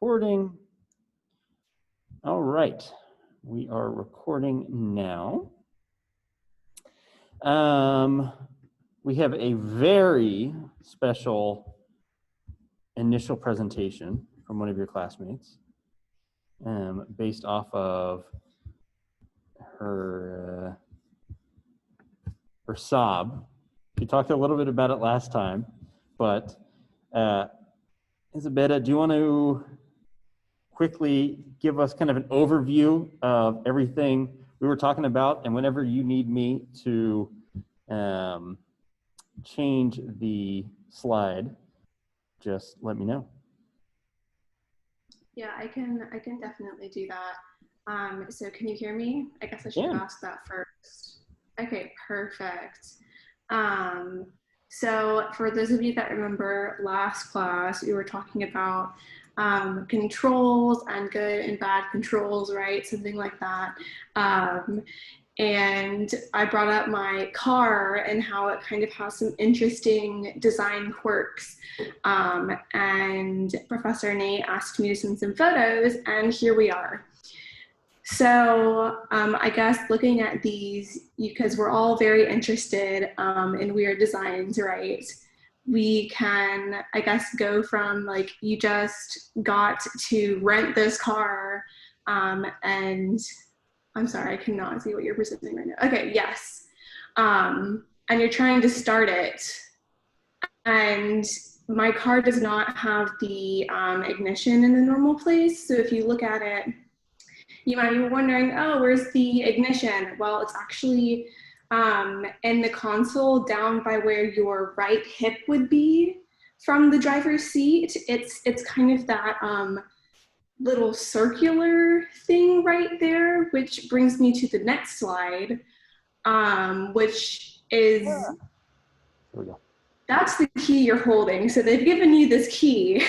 recording. All right, we are recording now. We have a very special initial presentation from one of your classmates based off of her sob. We talked a little bit about it last time, but Isabella, do you want to quickly give us kind of an overview of everything we were talking about, and whenever you need me to change the slide, just let me know. Yeah, I can definitely do that. So can you hear me? I guess I should ask that first. Okay, perfect. So for those of you that remember last class, we were talking about controls and good and bad controls, right? Something like that. And I brought up my car and how it kind of has some interesting design quirks. And Professor Nate asked me to send some photos, and here we are. So I guess looking at these, because we're all very interested in weird designs, right? We can, I guess, go from like, you just got to rent this car and I'm sorry, I cannot see what you're presenting right now. Okay, yes. And you're trying to start it. And my car does not have the ignition in the normal place. So if you look at it, you might be wondering, oh, where's the ignition? Well, it's actually in the console down by where your right hip would be from the driver's seat. It's kind of that little circular thing right there, which brings me to the next slide, which is, Here we go. That's the key you're holding. So they've given you this key,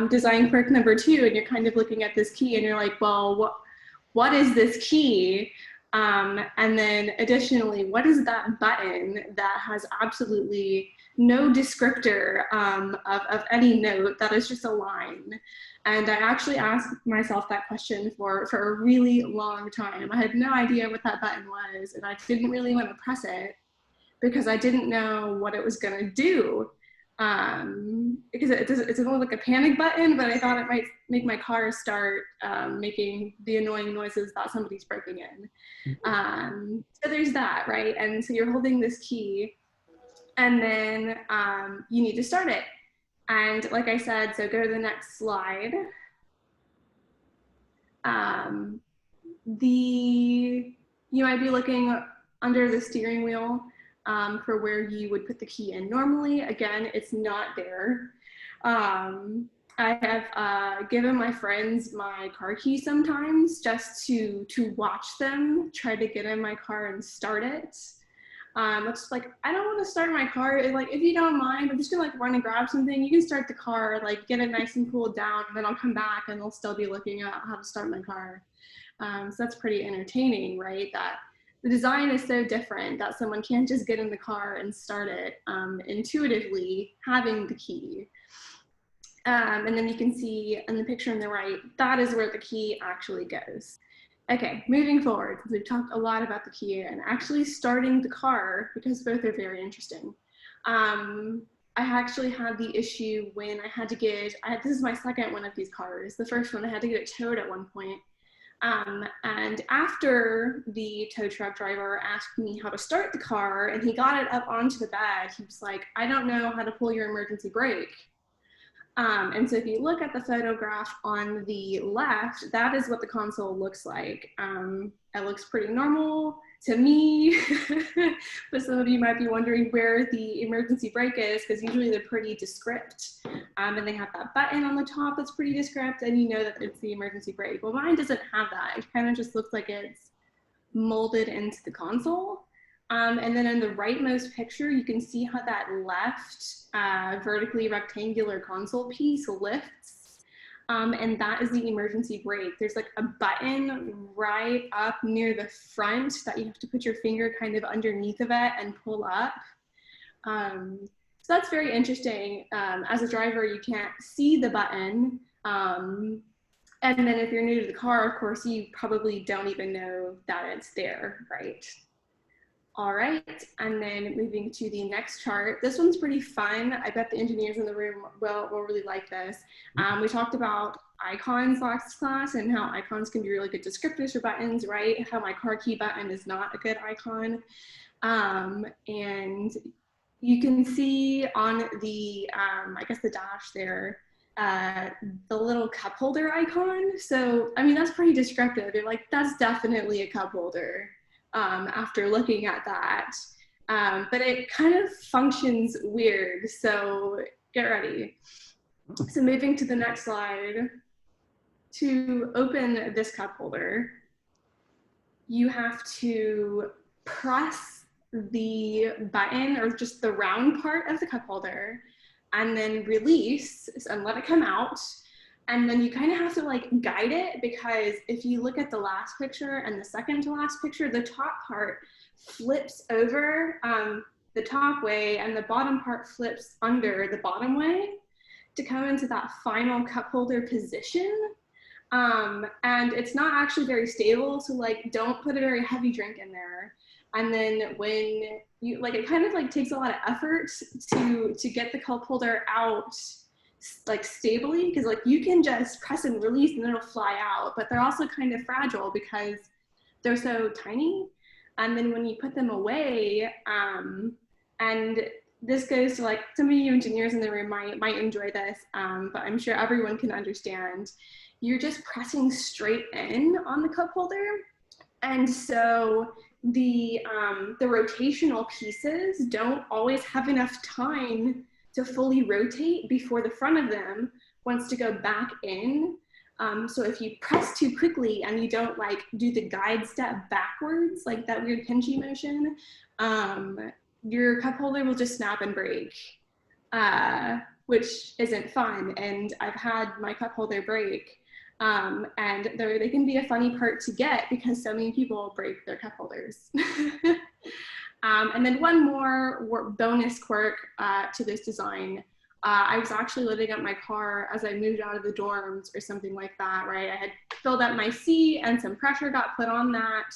design quirk number 2, and you're kind of looking at this key and you're like, well, what is this key? And then additionally, what is that button that has absolutely no descriptor of any note, that is just a line? And I actually asked myself that question for a really long time. I had no idea what that button was, and I didn't really want to press it because I didn't know what it was going to do. Because it's more like a panic button, but I thought it might make my car start making the annoying noises that somebody's breaking in. So there's that, right? And so you're holding this key, and then you need to start it. And like I said, so go to the next slide. You might be looking under the steering wheel for where you would put the key in normally. Again, it's not there. I have given my friends my car key sometimes just to watch them try to get in my car and start it. It's like, I don't want to start my car. Like, if you don't mind, I'm just gonna like run and grab something. You can start the car, like get it nice and cooled down, and then I'll come back and they'll still be looking at how to start my car. So that's pretty entertaining, right? That the design is so different that someone can't just get in the car and start it intuitively, having the key. And then you can see in the picture on the right, that is where the key actually goes. Okay, moving forward, because we've talked a lot about the key and actually starting the car, because both are very interesting. I actually had the issue when I had to get, this is my second one of these cars. The first one, I had to get it towed at one point. And after the tow truck driver asked me how to start the car and he got it up onto the bed, he was like, I don't know how to pull your emergency brake. And so if you look at the photograph on the left, that is what the console looks like. It looks pretty normal to me, but some of you might be wondering where the emergency brake is, because usually they're pretty descript. And they have that button on the top that's pretty descript, and you know that it's the emergency brake. Well, mine doesn't have that. It kind of just looks like it's molded into the console. And then in the rightmost picture, you can see how that left vertically rectangular console piece lifts. And that is the emergency brake. There's like a button right up near the front that you have to put your finger kind of underneath of it and pull up. So that's very interesting. As a driver, you can't see the button, And then if you're new to the car, of course, you probably don't even know that it's there, right? All right, and then moving to the next chart. This one's pretty fun. I bet the engineers in the room will really like this. We talked about icons last class and how icons can be really good descriptors for buttons, right? How my car key button is not a good icon. And you can see on the, I guess the dash there, the little cup holder icon. So, I mean, that's pretty descriptive. You're like, that's definitely a cup holder after looking at that. But it kind of functions weird. So get ready. So moving to the next slide, to open this cup holder, you have to press the button or just the round part of the cup holder and then release and let it come out. And then you kind of have to like guide it, because if you look at the last picture and the second to last picture, the top part flips over the top way and the bottom part flips under the bottom way to come into that final cup holder position. And it's not actually very stable, so like don't put a very heavy drink in there. And then when you like, it kind of like takes a lot of effort to get the cup holder out like stably, because like you can just press and release and then it'll fly out, but they're also kind of fragile because they're so tiny. And then when you put them away, and this goes to like some of you engineers in the room might enjoy this, but I'm sure everyone can understand. You're just pressing straight in on the cup holder, and so the rotational pieces don't always have enough time to fully rotate before the front of them wants to go back in. So if you press too quickly and you don't like do the guide step backwards, like that weird pinchy motion, your cup holder will just snap and break, which isn't fun. And I've had my cup holder break. And they can be a funny part to get because so many people break their cup holders. And then one more bonus quirk to this design. I was actually loading up my car as I moved out of the dorms or something like that, right? I had filled up my seat and some pressure got put on that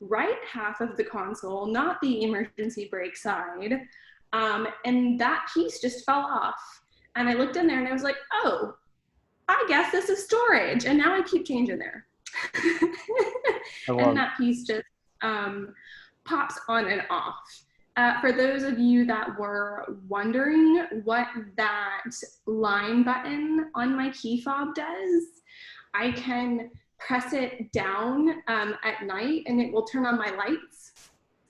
right half of the console, not the emergency brake side. And that piece just fell off. And I looked in there and I was like, oh, I guess this is storage. And now I keep changing there. And that piece just pops on and off. For those of you that were wondering what that line button on my key fob does, I can press it down at night and it will turn on my lights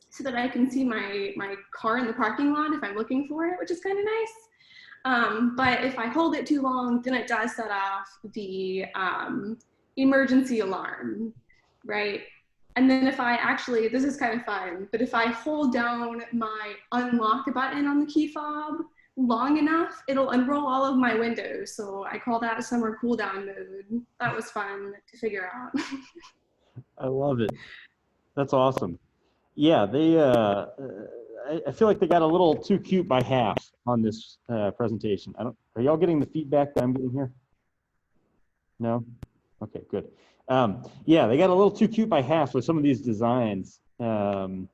so that I can see my car in the parking lot if I'm looking for it, which is kind of nice. But if I hold it too long, then it does set off the emergency alarm, right? And then if I actually, this is kind of fun, but if I hold down my unlock button on the key fob long enough, it'll unroll all of my windows. So I call that summer cool down mode. That was fun to figure out. I love it. That's awesome. Yeah, they. I feel like they got a little too cute by half on this presentation. Are y'all getting the feedback that I'm getting here? No? Okay, good. Yeah, they got a little too cute by half with some of these designs. Hannah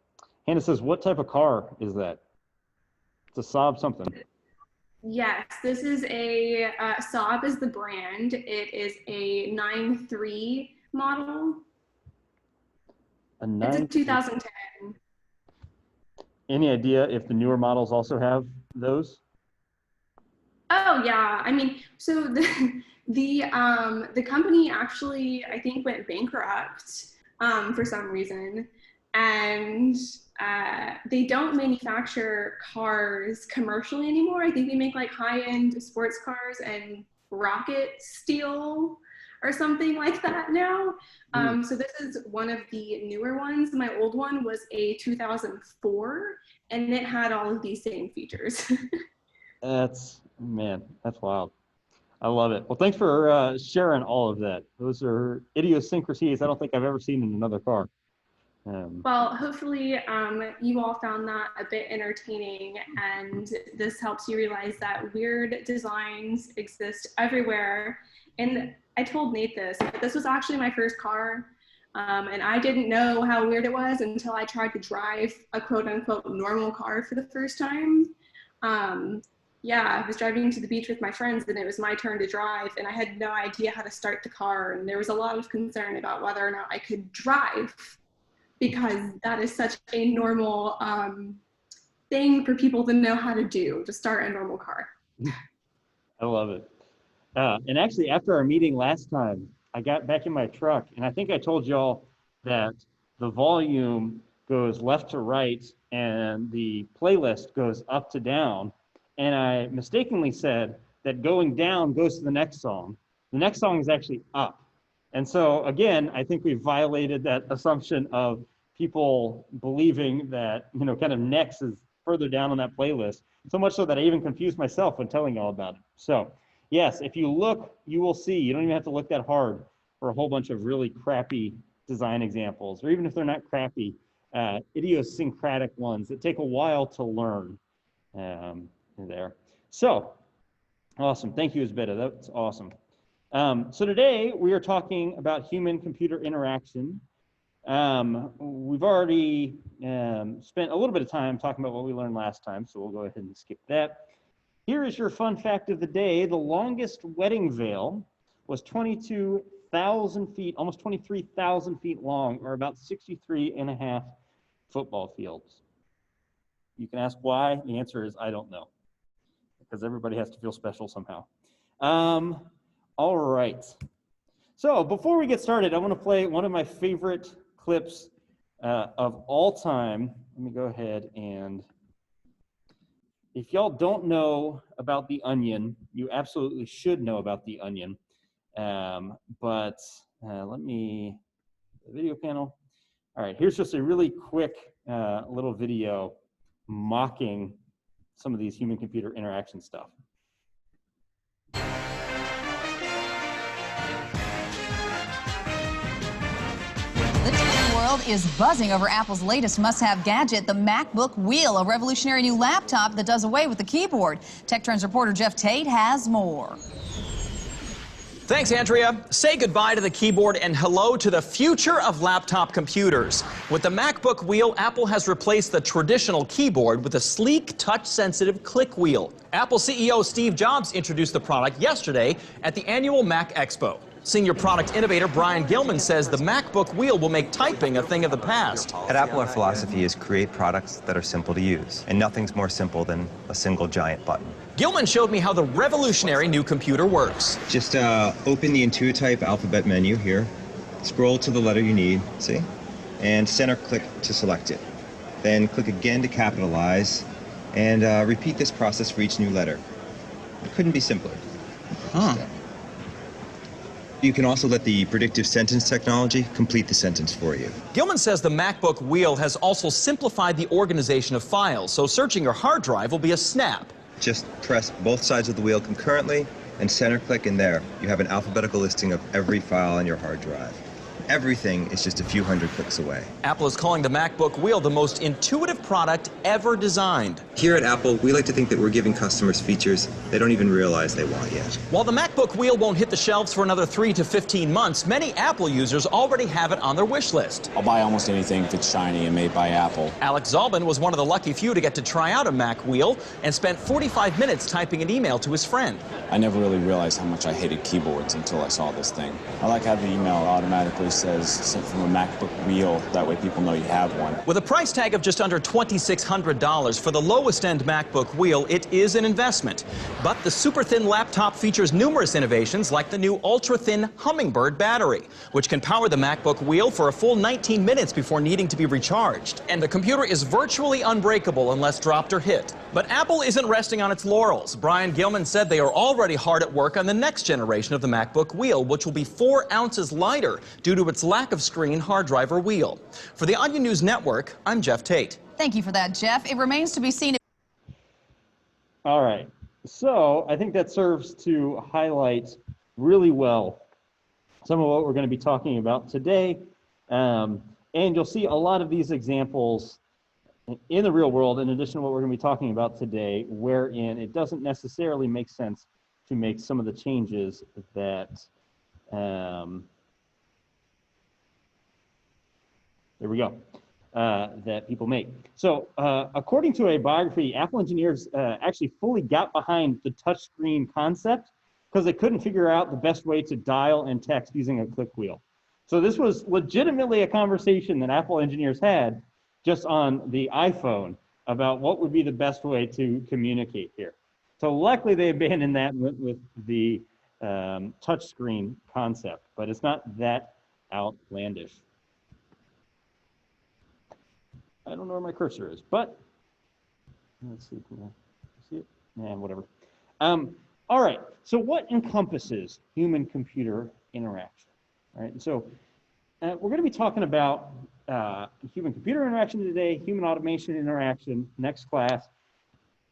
says, what type of car is that? It's a Saab something. Yes, this is a, Saab is the brand. It is a 9.3 model. It's a 2010. Any idea if the newer models also have those? Oh yeah, I mean, so the company actually, I think, went bankrupt for some reason, and they don't manufacture cars commercially anymore. I think they make like high-end sports cars and rocket steel or something like that now. So this is one of the newer ones. My old one was a 2004, and it had all of these same features. That's wild. I love it. Well, thanks for sharing all of that. Those are idiosyncrasies I don't think I've ever seen in another car. Well, hopefully you all found that a bit entertaining, and this helps you realize that weird designs exist everywhere, And I told Nate this, but this was actually my first car. And I didn't know how weird it was until I tried to drive a quote unquote normal car for the first time. Yeah, I was driving to the beach with my friends and it was my turn to drive and I had no idea how to start the car. And there was a lot of concern about whether or not I could drive because that is such a normal thing for people to know how to do, to start a normal car. I love it. And actually, after our meeting last time, I got back in my truck, and I think I told y'all that the volume goes left to right and the playlist goes up to down. And I mistakenly said that going down goes to the next song. The next song is actually up. And so, again, I think we've violated that assumption of people believing that, kind of next is further down on that playlist, so much so that I even confused myself when telling y'all about it. So, yes, if you look, you will see. You don't even have to look that hard for a whole bunch of really crappy design examples, or even if they're not crappy, idiosyncratic ones that take a while to learn there. So, awesome. Thank you, Isbeta. That's awesome. So today we are talking about human-computer interaction. We've already spent a little bit of time talking about what we learned last time, so we'll go ahead and skip that. Here is your fun fact of the day. The longest wedding veil was 22,000 feet, almost 23,000 feet long, or about 63.5 football fields. You can ask why. The answer is I don't know, because everybody has to feel special somehow. All right. So before we get started, I want to play one of my favorite clips of all time. Let me go ahead and... If y'all don't know about The Onion, you absolutely should know about The Onion. But let me, the video panel. All right, here's just a really quick little video mocking some of these human-computer interaction stuff. The tech world is buzzing over Apple's latest must-have gadget, the MacBook Wheel, a revolutionary new laptop that does away with the keyboard. Tech Trends reporter Jeff Tate has more. Thanks, Andrea. Say goodbye to the keyboard and hello to the future of laptop computers. With the MacBook Wheel, Apple has replaced the traditional keyboard with a sleek, touch-sensitive click wheel. Apple CEO Steve Jobs introduced the product yesterday at the annual Mac Expo. Senior product innovator Brian Gilman says the MacBook Wheel will make typing a thing of the past. At Apple, our philosophy is create products that are simple to use, and nothing's more simple than a single giant button. Gilman showed me how the revolutionary new computer works. Just open the Intuitype alphabet menu here, scroll to the letter you need, see? And center click to select it. Then click again to capitalize, and repeat this process for each new letter. It couldn't be simpler. Huh. You can also let the predictive sentence technology complete the sentence for you. Gilman says the MacBook Wheel has also simplified the organization of files, so searching your hard drive will be a snap. Just press both sides of the wheel concurrently and center click, and there you have an alphabetical listing of every file on your hard drive. Everything is just a few hundred clicks away. Apple is calling the MacBook Wheel the most intuitive product ever designed. Here at Apple, we like to think that we're giving customers features they don't even realize they want yet. While the MacBook Wheel won't hit the shelves for another 3 to 15 months, many Apple users already have it on their wish list. I'll buy almost anything if it's shiny and made by Apple. Alex Zalban was one of the lucky few to get to try out a Mac Wheel and spent 45 minutes typing an email to his friend. I never really realized how much I hated keyboards until I saw this thing. I like how the email automatically says sent from a MacBook Wheel. That way people know you have one. With a price tag of just under $2,600 for the lowest-end MacBook Wheel, it is an investment. But the super-thin laptop features numerous innovations like the new ultra-thin Hummingbird battery, which can power the MacBook Wheel for a full 19 minutes before needing to be recharged. And the computer is virtually unbreakable unless dropped or hit. But Apple isn't resting on its laurels. Brian Gilman said they are already hard at work on the next generation of the MacBook Wheel, which will be 4 ounces lighter due to its lack of screen, hard drive, or wheel. For the Onion News Network, I'm Jeff Tate. Thank you for that, Jeff. It remains to be seen. All right. So I think that serves to highlight really well some of what we're going to be talking about today. And you'll see a lot of these examples in the real world, in addition to what we're going to be talking about today, wherein it doesn't necessarily make sense to make some of the changes that, there we go, that people make. So according to a biography, Apple engineers actually fully got behind the touchscreen concept because they couldn't figure out the best way to dial and text using a click wheel. So this was legitimately a conversation that Apple engineers had just on the iPhone about what would be the best way to communicate here. So luckily they abandoned that and went with the touchscreen concept, but it's not that outlandish. I don't know where my cursor is, but let's see. Can I see it? Nah, whatever. All right. So what encompasses human-computer interaction? All right. And so we're going to be talking about human-computer interaction today, human automation interaction next class.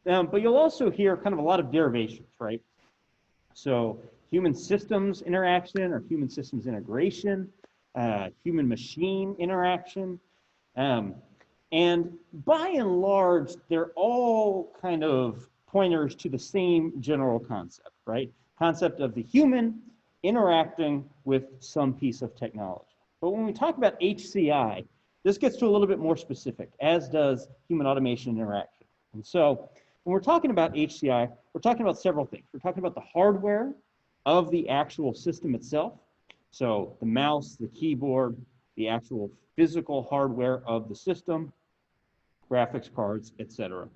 But you'll also hear kind of a lot of derivations, right? So human systems interaction or human systems integration, human-machine interaction. And by and large, they're all kind of pointers to the same general concept, right? Concept of the human interacting with some piece of technology. But when we talk about HCI, this gets to a little bit more specific, as does human automation interaction. And so when we're talking about HCI, we're talking about several things. We're talking about the hardware of the actual system itself. So the mouse, the keyboard, the actual physical hardware of the system, graphics cards, etc.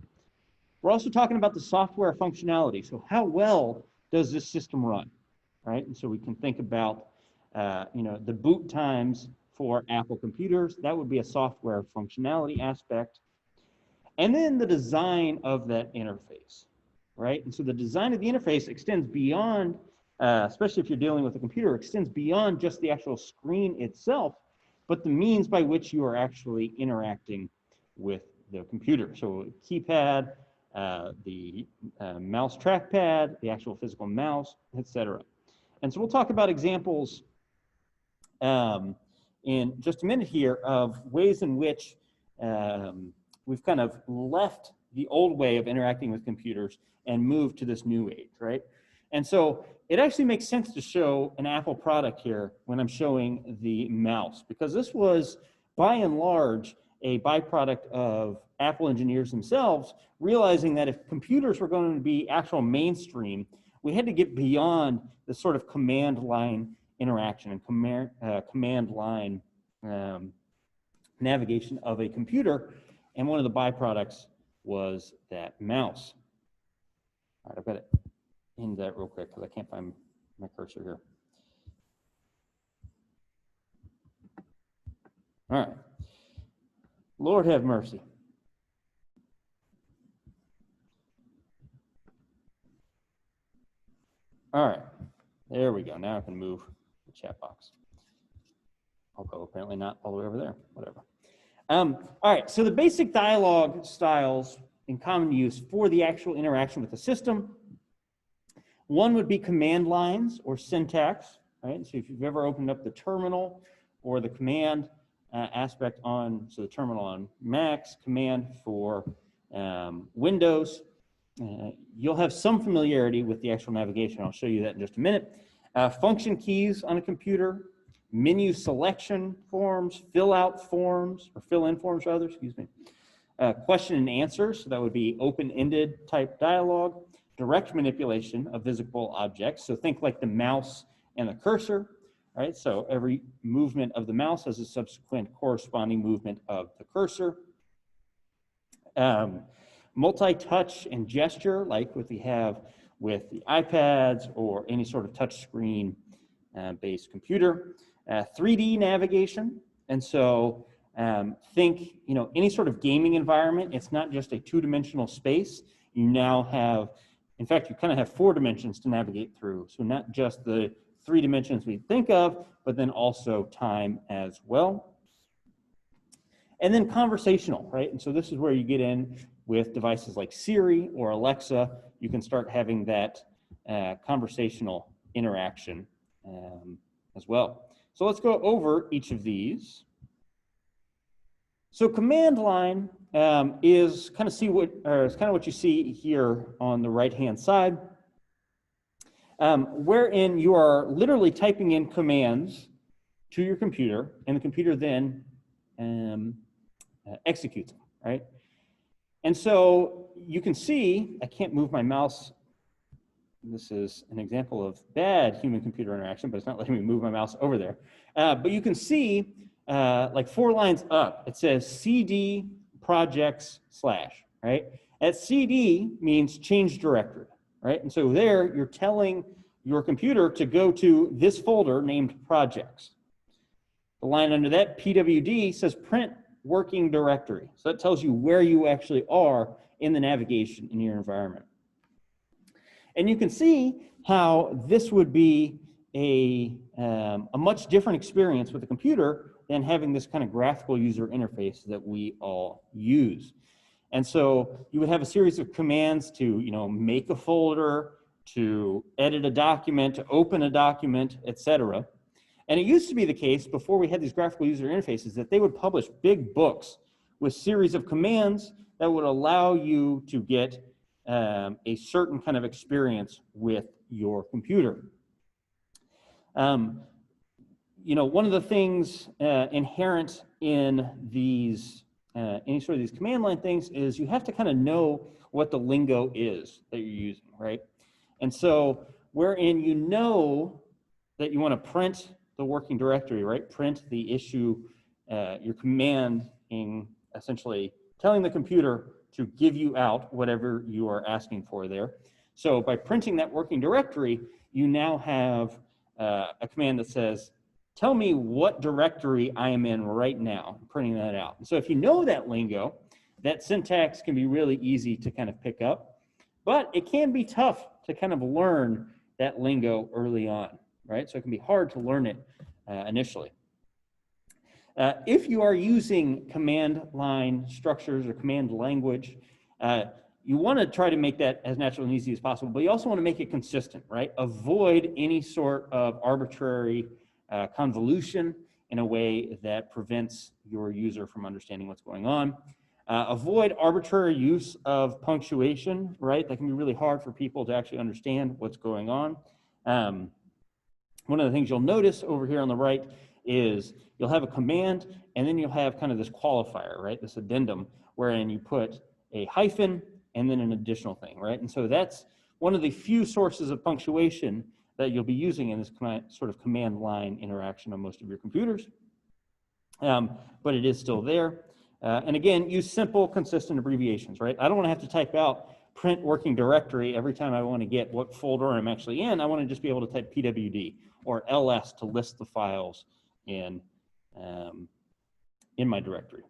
We're also talking about the software functionality. So how well does this system run, right? And so we can think about, the boot times for Apple computers. That would be a software functionality aspect. And then the design of that interface, right? And so the design of the interface extends beyond, especially if you're dealing with a computer, extends beyond just the actual screen itself, but the means by which you are actually interacting with the computer. So keypad, the mouse trackpad, the actual physical mouse, etc. And so we'll talk about examples in just a minute here of ways in which we've kind of left the old way of interacting with computers and moved to this new age, right? And so it actually makes sense to show an Apple product here when I'm showing the mouse, because this was, by and large, a byproduct of Apple engineers themselves realizing that if computers were going to be actual mainstream, we had to get beyond the sort of command line interaction and command line navigation of a computer, and one of the byproducts was that mouse. All right, I've got to end that real quick because I can't find my cursor here. All right. Lord have mercy. All right, there we go. Now I can move the chat box. Although apparently not all the way over there, whatever. All right, so the basic dialogue styles in common use for the actual interaction with the system. One would be command lines or syntax, right? So if you've ever opened up the terminal or the command aspect on, so the terminal on Macs, command for Windows, you'll have some familiarity with the actual navigation. I'll show you that in just a minute. Function keys on a computer, menu selection forms, fill out forms, or fill in forms rather, excuse me. Question and answer, so that would be open-ended type dialogue. Direct manipulation of visible objects, so think like the mouse and the cursor, right? So every movement of the mouse has a subsequent corresponding movement of the cursor. Multi-touch and gesture, like what we have with the iPads or any sort of touch screen based computer. 3D navigation, and so think, any sort of gaming environment. It's not just a two-dimensional space. You now have, in fact, you kind of have 4 dimensions to navigate through. So not just the 3 dimensions we think of, but then also time as well. And then conversational, right? And so this is where you get in with devices like Siri or Alexa. You can start having that conversational interaction as well. So let's go over each of these. So command line is kind of what you see here on the right-hand side. wherein you are literally typing in commands to your computer, and the computer then executes them, right? And so you can see, I can't move my mouse. This is an example of bad human-computer interaction, but it's not letting me move my mouse over there. But you can see, like 4 lines up, it says cd projects / right? That cd means change directory, right? And so there, you're telling your computer to go to this folder named projects. The line under that, pwd, says print working directory. So that tells you where you actually are in the navigation in your environment. And you can see how this would be a much different experience with a computer than having this kind of graphical user interface that we all use. And so you would have a series of commands to, make a folder, to edit a document, to open a document, etc. And it used to be the case before we had these graphical user interfaces that they would publish big books with series of commands that would allow you to get a certain kind of experience with your computer. One of the things inherent in these any sort of these command line things is you have to kind of know what the lingo is that you're using, right? And so wherein you know that you want to print the working directory, right? Print the issue, your command in essentially telling the computer to give you out whatever you are asking for there. So by printing that working directory, you now have a command that says, tell me what directory I am in right now, printing that out. And so if you know that lingo, that syntax can be really easy to kind of pick up, but it can be tough to kind of learn that lingo early on, right? So it can be hard to learn it initially. If you are using command line structures or command language, you want to try to make that as natural and easy as possible, but you also want to make it consistent, right? Avoid any sort of arbitrary convolution in a way that prevents your user from understanding what's going on. Avoid arbitrary use of punctuation, right? That can be really hard for people to actually understand what's going on. One of the things you'll notice over here on the right is you'll have a command and then you'll have kind of this qualifier, right? This addendum wherein you put a hyphen and then an additional thing, right? And so that's one of the few sources of punctuation that you'll be using in this sort of command line interaction on most of your computers. But it is still there. And again, use simple, consistent abbreviations, right? I don't want to have to type out print working directory every time I want to get what folder I'm actually in. I want to just be able to type pwd or ls to list the files in my directory.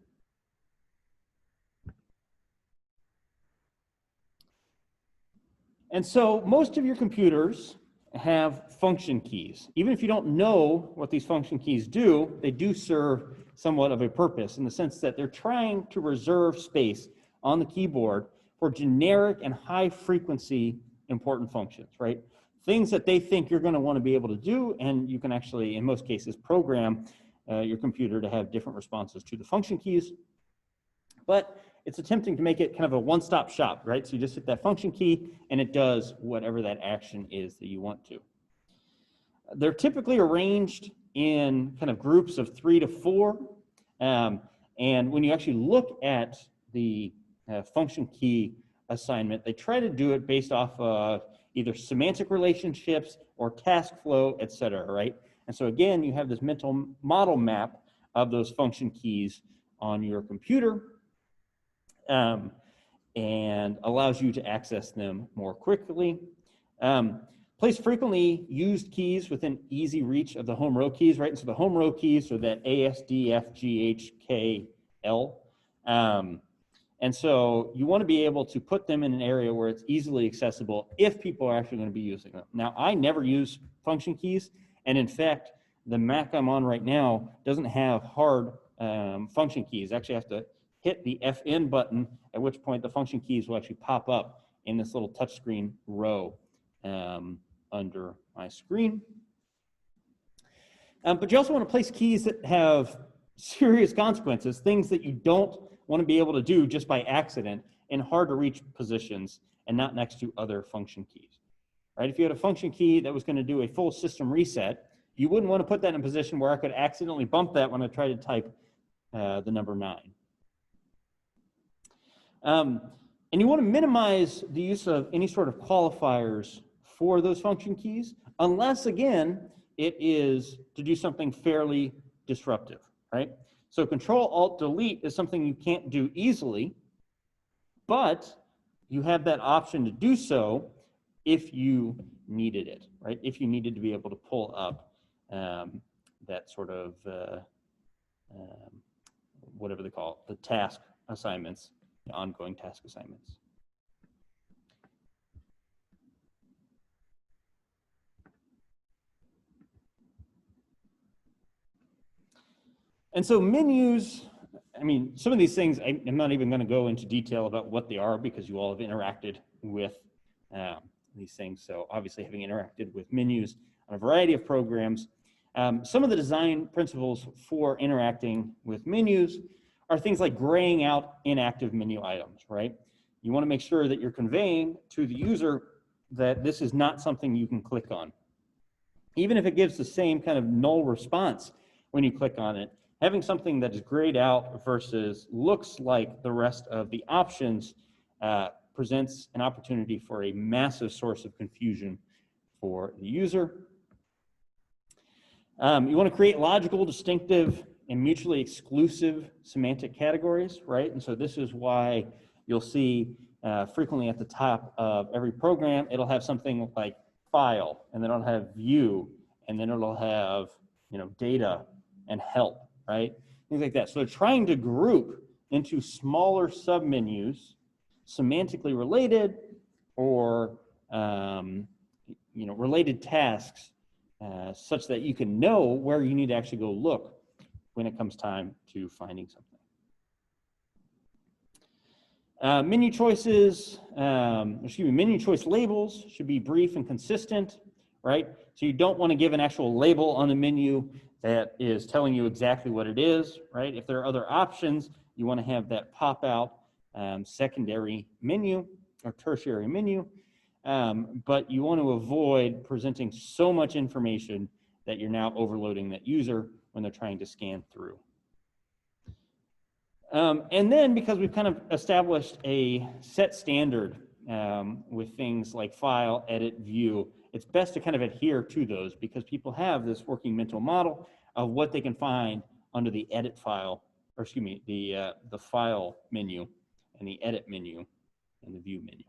And so most of your computers have function keys. Even if you don't know what these function keys do, they do serve somewhat of a purpose in the sense that they're trying to reserve space on the keyboard for generic and high frequency important functions, right? Things that they think you're going to want to be able to do, and you can actually, in most cases, program your computer to have different responses to the function keys. But it's attempting to make it kind of a one-stop shop, right? So you just hit that function key and it does whatever that action is that you want to. They're typically arranged in kind of groups of 3 to 4. And when you actually look at the function key assignment, they try to do it based off of either semantic relationships or task flow, et cetera, right? And so again, you have this mental model map of those function keys on your computer. And allows you to access them more quickly. Place frequently used keys within easy reach of the home row keys, right? And so the home row keys are that A, S, D, F, G, H, K, L. And so you want to be able to put them in an area where it's easily accessible if people are actually going to be using them. Now, I never use function keys. And in fact, the Mac I'm on right now doesn't have hard function keys. I actually have to hit the FN button, at which point the function keys will actually pop up in this little touchscreen row under my screen. But you also want to place keys that have serious consequences, things that you don't want to be able to do just by accident in hard to reach positions and not next to other function keys, right? If you had a function key that was going to do a full system reset, you wouldn't want to put that in a position where I could accidentally bump that when I try to type the number 9. And you want to minimize the use of any sort of qualifiers for those function keys, unless, again, it is to do something fairly disruptive, right? So Control-Alt-Delete is something you can't do easily, but you have that option to do so if you needed it, right? If you needed to be able to pull up that sort of, whatever they call it, the task assignments, the ongoing task assignments. And so menus, I mean, some of these things, I'm not even going to go into detail about what they are because you all have interacted with these things. So obviously having interacted with menus on a variety of programs, some of the design principles for interacting with menus are things like graying out inactive menu items, right? You want to make sure that you're conveying to the user that this is not something you can click on. Even if it gives the same kind of null response when you click on it, having something that is grayed out versus looks like the rest of the options presents an opportunity for a massive source of confusion for the user. You want to create logical, distinctive, and mutually exclusive semantic categories, right? And so this is why you'll see frequently at the top of every program, it'll have something like file, and then it'll have view, and then it'll have, you know, data and help, right? Things like that. So they're trying to group into smaller submenus, semantically related or you know, related tasks, such that you can know where you need to actually go look when it comes time to finding something. Menu choices, menu choice labels should be brief and consistent, right? So you don't want to give an actual label on the menu that is telling you exactly what it is, right? If there are other options, you want to have that pop out secondary menu or tertiary menu, but you want to avoid presenting so much information that you're now overloading that user when they're trying to scan through. And then because we've kind of established a set standard with things like file, edit, view, it's best to kind of adhere to those because people have this working mental model of what they can find under the edit file, or excuse me, the file menu and the edit menu and the view menu.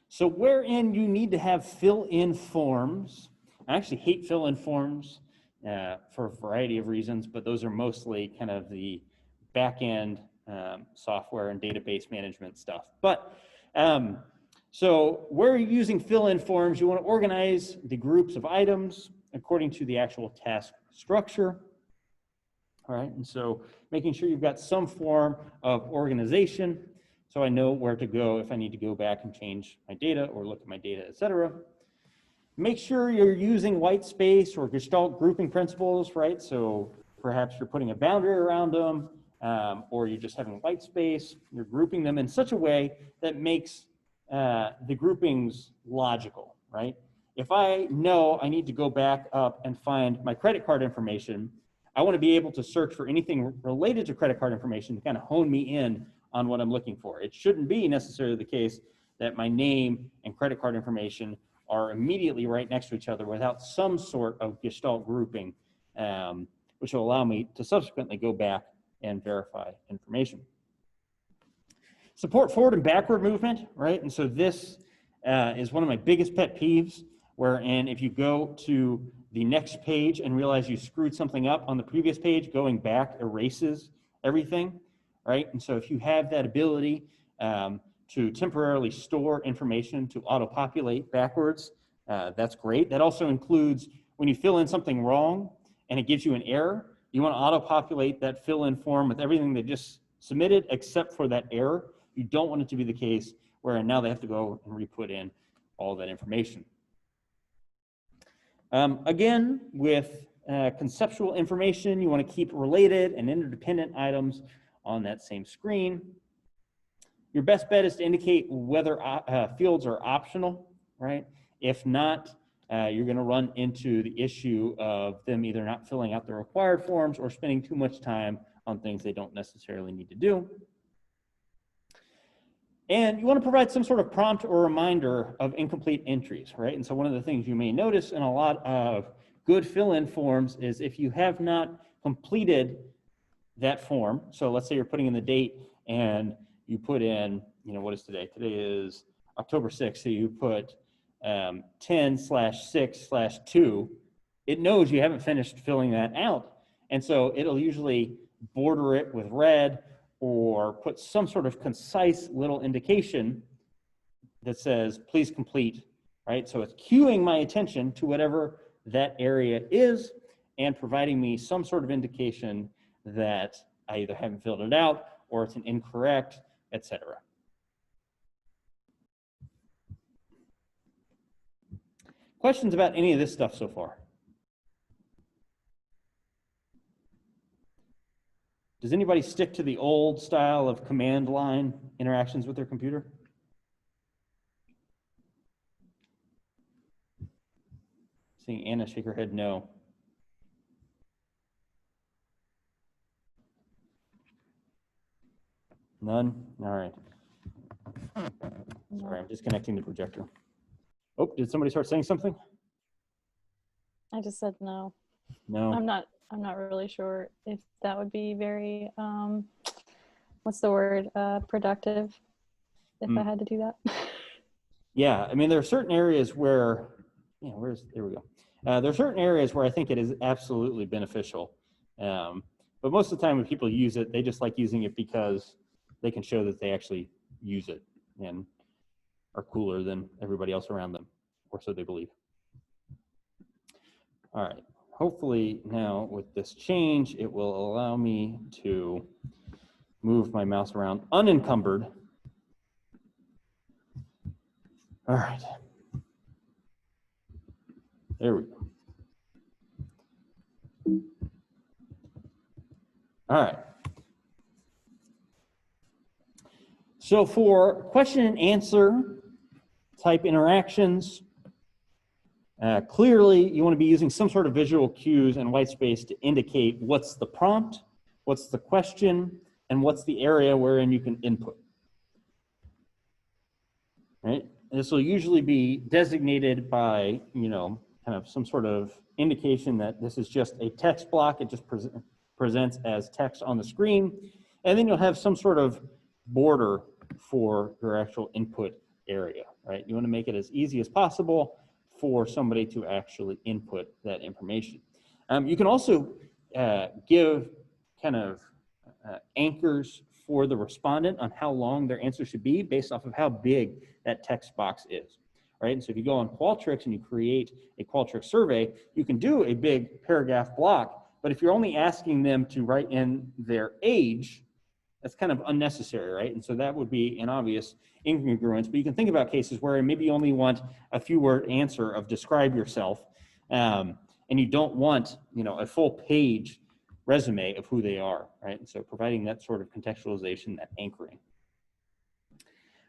So wherein you need to have fill-in forms, I actually hate fill-in forms for a variety of reasons, but those are mostly kind of the back-end software and database management stuff. But so where you're using fill-in forms, you want to organize the groups of items according to the actual task structure. All right, and so making sure you've got some form of organization so I know where to go if I need to go back and change my data or look at my data, et cetera. Make sure you're using white space or Gestalt grouping principles, right? So perhaps you're putting a boundary around them, or you're just having white space. You're grouping them in such a way that makes the groupings logical, right? If I know I need to go back up and find my credit card information, I want to be able to search for anything related to credit card information to kind of hone me in on what I'm looking for. It shouldn't be necessarily the case that my name and credit card information are immediately right next to each other without some sort of Gestalt grouping, which will allow me to subsequently go back and verify information. Support forward and backward movement, right? And so this is one of my biggest pet peeves, wherein if you go to the next page and realize you screwed something up on the previous page, going back erases everything, right? And so if you have that ability to temporarily store information to auto-populate backwards, that's great. That also includes when you fill in something wrong and it gives you an error, you want to auto-populate that fill-in form with everything they just submitted except for that error. You don't want it to be the case where now they have to go and re-put in all that information. Again, with conceptual information you want to keep related and interdependent items on that same screen. Your best bet is to indicate whether fields are optional, right? If not, you're going to run into the issue of them either not filling out the required forms or spending too much time on things they don't necessarily need to do. And you want to provide some sort of prompt or reminder of incomplete entries, right? And so one of the things you may notice in a lot of good fill-in forms is if you have not completed that form, so let's say you're putting in the date and you put in, you know, what is today? Today is October 6th, so you put 10/6/2, it knows you haven't finished filling that out. And so it'll usually border it with red or put some sort of concise little indication that says, please complete, right? So it's cueing my attention to whatever that area is and providing me some sort of indication that I either haven't filled it out or it's an incorrect, etc. Questions about any of this stuff so far? Does anybody stick to the old style of command line interactions with their computer? Seeing Anna shake her head no. None? All right. Sorry, I'm disconnecting the projector. Oh, did somebody start saying something? I just said no. No. I'm not really sure if that would be very what's the word, productive if I had to do that. Yeah, I mean, there are certain areas where, there we go. There are certain areas where I think it is absolutely beneficial. But most of the time when people use it, they just like using it because they can show that they actually use it and are cooler than everybody else around them, or so they believe. All right, hopefully now with this change, it will allow me to move my mouse around unencumbered. All right. There we go. All right. So for question and answer type interactions, clearly you want to be using some sort of visual cues and white space to indicate what's the prompt, what's the question, and what's the area wherein you can input. Right? This will usually be designated by, kind of some sort of indication that this is just a text block. It just presents as text on the screen. And then you'll have some sort of border for your actual input area, right? You want to make it as easy as possible for somebody to actually input that information. You can also give kind of anchors for the respondent on how long their answer should be based off of how big that text box is, right? And so if you go on Qualtrics and you create a Qualtrics survey, you can do a big paragraph block, but if you're only asking them to write in their age, that's kind of unnecessary, right? And so that would be an obvious incongruence, but you can think about cases where maybe you only want a few word answer of describe yourself, and you don't want, a full page resume of who they are, right? And so providing that sort of contextualization, that anchoring.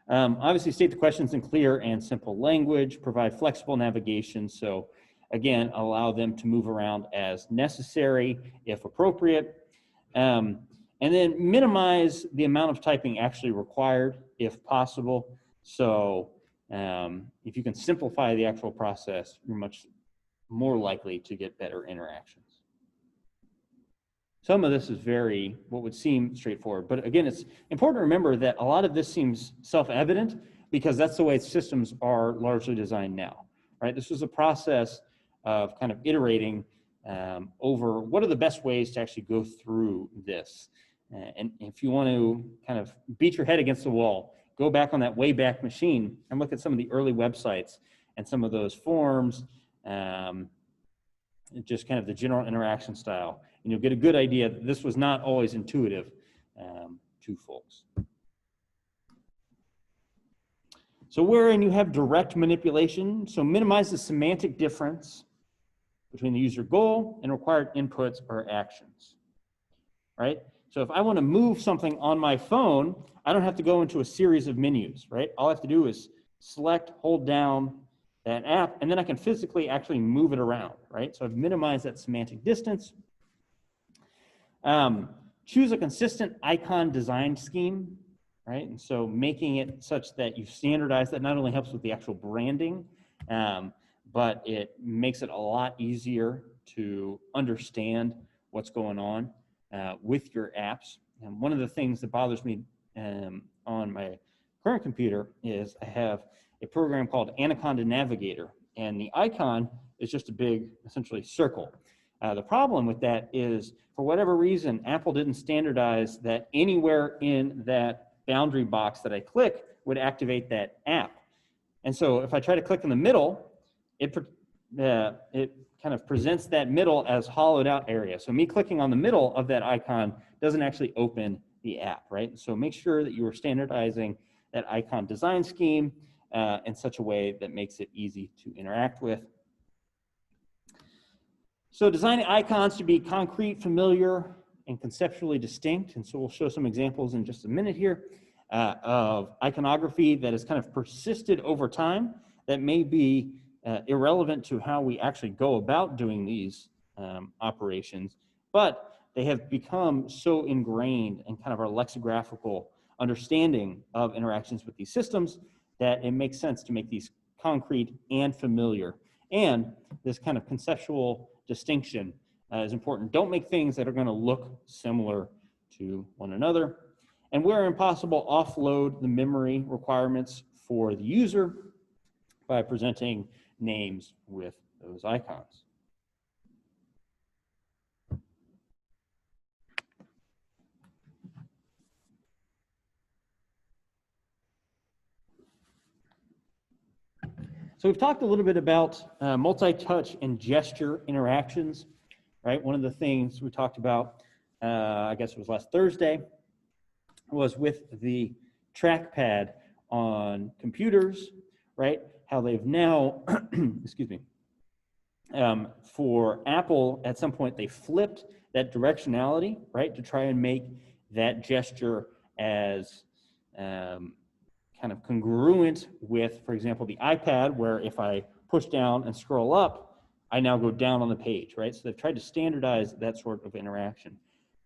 Obviously state the questions in clear and simple language, provide flexible navigation. So again, allow them to move around as necessary if appropriate. And then minimize the amount of typing actually required if possible. So if you can simplify the actual process, you're much more likely to get better interactions. Some of this is what would seem straightforward, but again, it's important to remember that a lot of this seems self-evident because that's the way systems are largely designed now, right? This was a process of kind of iterating over what are the best ways to actually go through this. And if you want to kind of beat your head against the wall, go back on that Wayback Machine and look at some of the early websites and some of those forms, just kind of the general interaction style. And you'll get a good idea that this was not always intuitive to folks. So wherein you have direct manipulation, so minimize the semantic difference between the user goal and required inputs or actions, right? So if I want to move something on my phone, I don't have to go into a series of menus, right? All I have to do is select, hold down that app, and then I can physically actually move it around, right? So I've minimized that semantic distance. Choose a consistent icon design scheme, right? And so making it such that you've standardized that not only helps with the actual branding, but it makes it a lot easier to understand what's going on with your apps. And one of the things that bothers me on my current computer is I have a program called Anaconda Navigator, and the icon is just a big, essentially, circle. The problem with that is, for whatever reason, Apple didn't standardize that anywhere in that boundary box that I click would activate that app. And so if I try to click in the middle, it kind of presents that middle as hollowed out area. So me clicking on the middle of that icon doesn't actually open the app, right? So make sure that you are standardizing that icon design scheme in such a way that makes it easy to interact with. So designing icons to be concrete, familiar, and conceptually distinct. And so we'll show some examples in just a minute here of iconography that has kind of persisted over time that may be irrelevant to how we actually go about doing these operations, but they have become so ingrained in kind of our lexicographical understanding of interactions with these systems that it makes sense to make these concrete and familiar. And this kind of conceptual distinction is important. Don't make things that are going to look similar to one another. And where impossible, offload the memory requirements for the user by presenting names with those icons. So we've talked a little bit about multi-touch and gesture interactions, right? One of the things we talked about, I guess it was last Thursday, was with the trackpad on computers, right? How they've now, excuse me, for Apple, at some point they flipped that directionality, right, to try and make that gesture as kind of congruent with, for example, the iPad, where if I push down and scroll up, I now go down on the page, right? So they've tried to standardize that sort of interaction.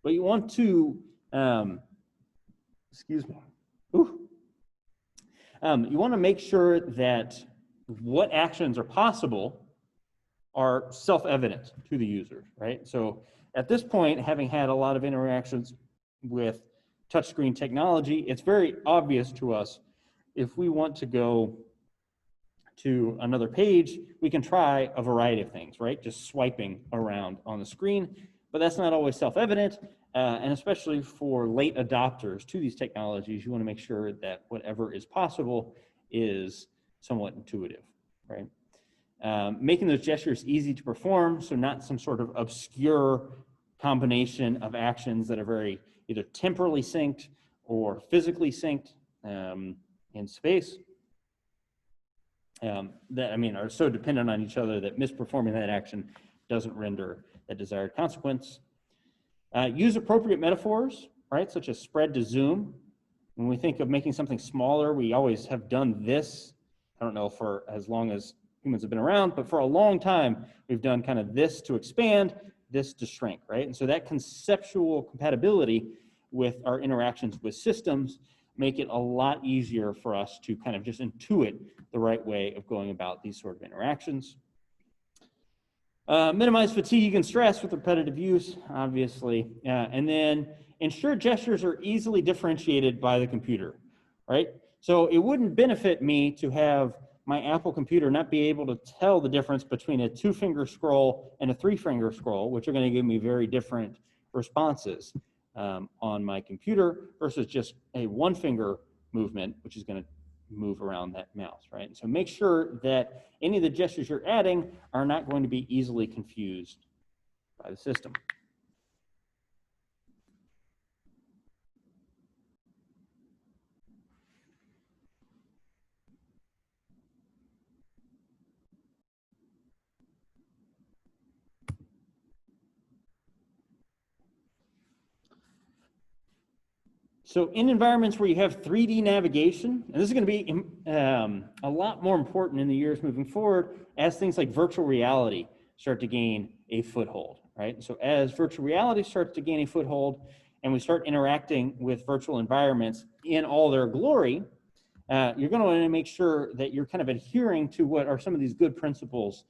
But you want to, excuse me, you want to make sure that what actions are possible are self-evident to the user, right? So at this point, having had a lot of interactions with touchscreen technology, it's very obvious to us if we want to go to another page, we can try a variety of things, right? Just swiping around on the screen, but that's not always self-evident, and especially for late adopters to these technologies, you want to make sure that whatever is possible is somewhat intuitive, right? Making those gestures easy to perform, so not some sort of obscure combination of actions that are very either temporally synced or physically synced in space. That, I mean, are so dependent on each other that misperforming that action doesn't render a desired consequence. Use appropriate metaphors, right, such as spread to zoom. When we think of making something smaller, we always have done this. I don't know for as long as humans have been around, but for a long time, we've done kind of this to expand, this to shrink, right? And so that conceptual compatibility with our interactions with systems make it a lot easier for us to kind of just intuit the right way of going about these sort of interactions. Minimize fatigue and stress with repetitive use, obviously. And then ensure gestures are easily differentiated by the computer, right? So it wouldn't benefit me to have my Apple computer not be able to tell the difference between a 2-finger scroll and a 3-finger scroll, which are going to give me very different responses on my computer versus just a 1-finger movement, which is going to move around that mouse, right? And so make sure that any of the gestures you're adding are not going to be easily confused by the system. So in environments where you have 3D navigation, and this is going to be a lot more important in the years moving forward as things like virtual reality start to gain a foothold, right? So as virtual reality starts to gain a foothold and we start interacting with virtual environments in all their glory, you're going to want to make sure that you're kind of adhering to what are some of these good principles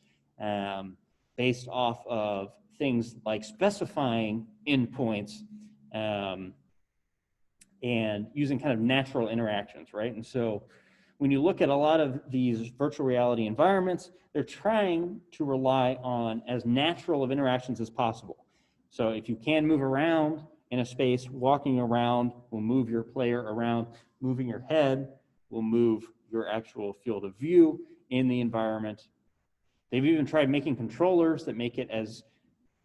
based off of things like specifying endpoints and using kind of natural interactions, right? And so when you look at a lot of these virtual reality environments, they're trying to rely on as natural of interactions as possible. So if you can move around in a space, walking around will move your player around, moving your head will move your actual field of view in the environment. They've even tried making controllers that make it as,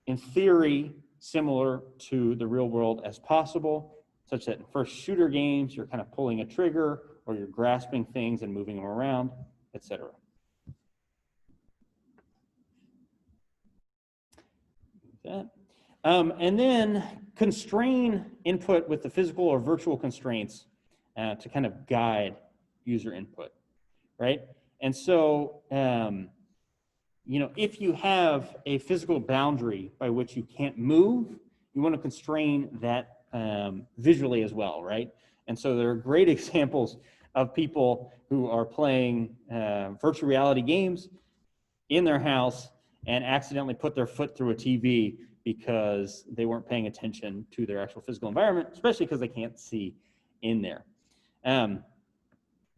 in theory, similar to the real world as possible, such that in first shooter games, you're kind of pulling a trigger or you're grasping things and moving them around, etc. And then constrain input with the physical or virtual constraints to kind of guide user input, right? And so, you know, if you have a physical boundary by which you can't move, you want to constrain that visually as well, right? And so there are great examples of people who are playing virtual reality games in their house and accidentally put their foot through a TV because they weren't paying attention to their actual physical environment, especially because they can't see in there.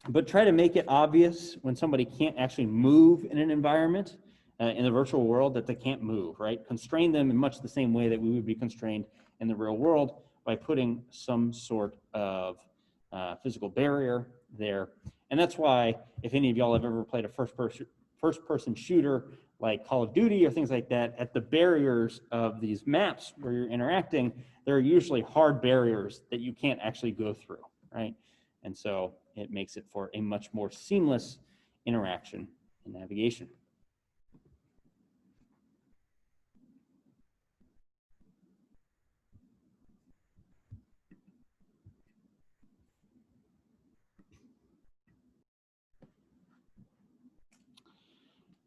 But try to make it obvious when somebody can't actually move in an environment in the virtual world that they can't move, right? Constrain them in much the same way that we would be constrained in the real world by putting some sort of physical barrier there. And that's why, if any of y'all have ever played a first-person shooter like Call of Duty or things like that, at the barriers of these maps where you're interacting, there are usually hard barriers that you can't actually go through, right? And so it makes it for a much more seamless interaction and navigation.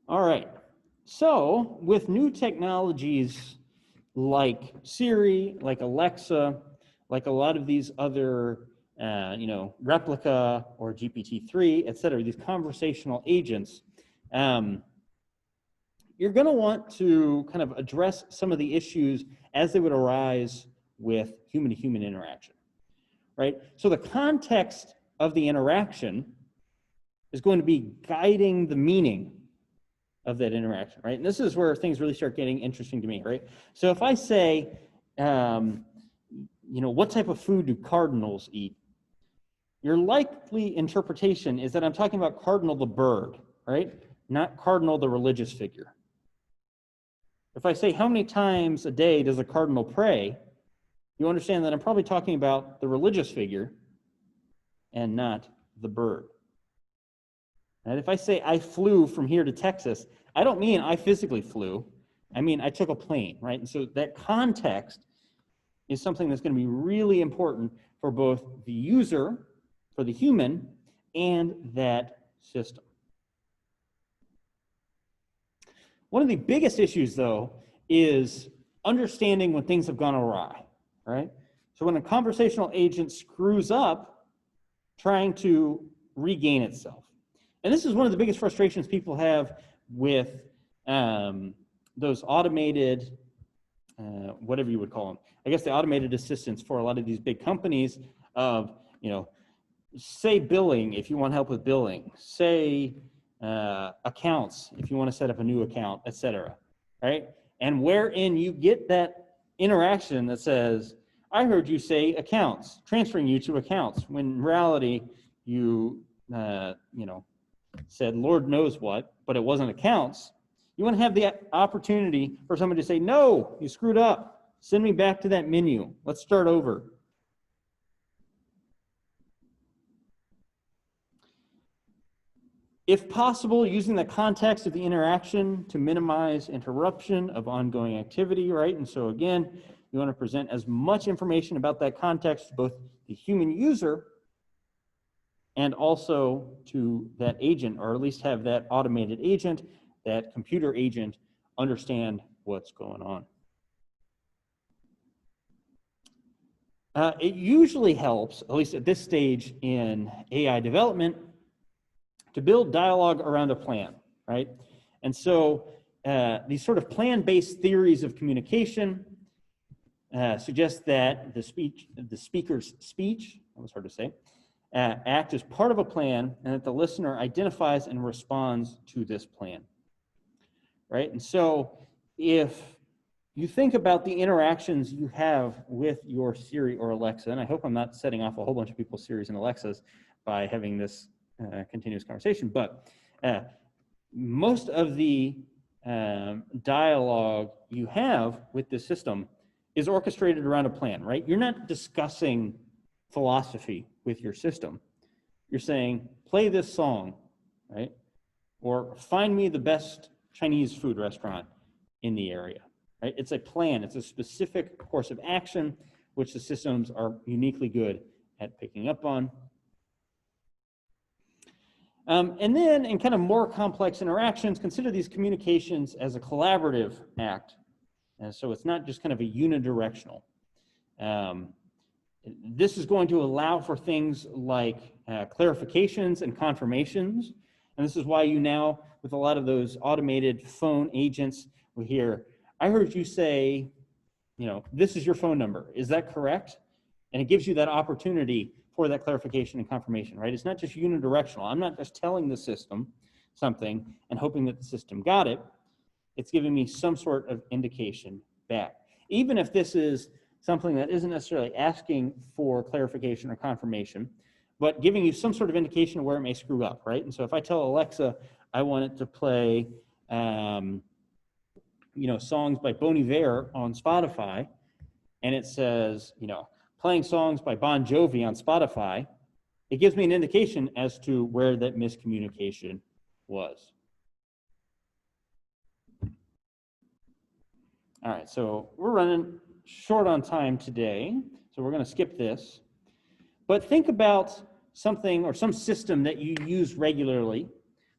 All right, so with new technologies like Siri, like Alexa, like a lot of these other, you know, Replica or GPT-3, et cetera, these conversational agents, you're going to want to kind of address some of the issues as they would arise with human-to-human interaction, right? So the context of the interaction is going to be guiding the meaning of that interaction, right? And this is where things really start getting interesting to me, right? So if I say, you know, what type of food do cardinals eat? Your likely interpretation is that I'm talking about Cardinal the bird, right? Not Cardinal the religious figure. If I say, how many times a day does a cardinal pray? You understand that I'm probably talking about the religious figure and not the bird. And if I say I flew from here to Texas, I don't mean I physically flew. I mean I took a plane, right? And so that context is something that's going to be really important for both the user, for the human, and that system. One of the biggest issues, though, is understanding when things have gone awry, right? So when a conversational agent screws up, trying to regain itself. And this is one of the biggest frustrations people have with those automated, whatever you would call them. I guess the automated assistants for a lot of these big companies of, you know, say billing if you want help with billing, say accounts if you want to set up a new account, etc. Right? And wherein you get that interaction that says, I heard you say accounts, transferring you to accounts, when in reality you, you know, said Lord knows what, but it wasn't accounts. You want to have the opportunity for somebody to say, no, you screwed up. Send me back to that menu. Let's start over. If possible, using the context of the interaction to minimize interruption of ongoing activity, right? And so again, you want to present as much information about that context to both the human user and also to that agent, or at least have that automated agent, that computer agent, understand what's going on. It usually helps, at least at this stage in AI development, to build dialogue around a plan, right? And so these sort of plan-based theories of communication suggest that the speaker's speech, that was hard to say, act as part of a plan, and that the listener identifies and responds to this plan, right? And so if you think about the interactions you have with your Siri or Alexa, and I hope I'm not setting off a whole bunch of people's Siris and Alexas by having this continuous conversation, but most of the dialogue you have with this system is orchestrated around a plan, right? You're not discussing philosophy with your system. You're saying, play this song, right? Or find me the best Chinese food restaurant in the area, right? It's a plan. It's a specific course of action, which the systems are uniquely good at picking up on. And then in kind of more complex interactions, consider these communications as a collaborative act. And so it's not just kind of a unidirectional. This is going to allow for things like clarifications and confirmations. And this is why you now, with a lot of those automated phone agents, we hear, I heard you say, you know, this is your phone number. Is that correct? And it gives you that opportunity for that clarification and confirmation, right? It's not just unidirectional. I'm not just telling the system something and hoping that the system got it. It's giving me some sort of indication back. Even if this is something that isn't necessarily asking for clarification or confirmation, but giving you some sort of indication of where it may screw up, right? And so if I tell Alexa I want it to play, you know, songs by Bon Iver on Spotify, and it says, you know, playing songs by Bon Jovi on Spotify, it gives me an indication as to where that miscommunication was. All right, so we're running short on time today, so we're going to skip this. But think about something or some system that you use regularly,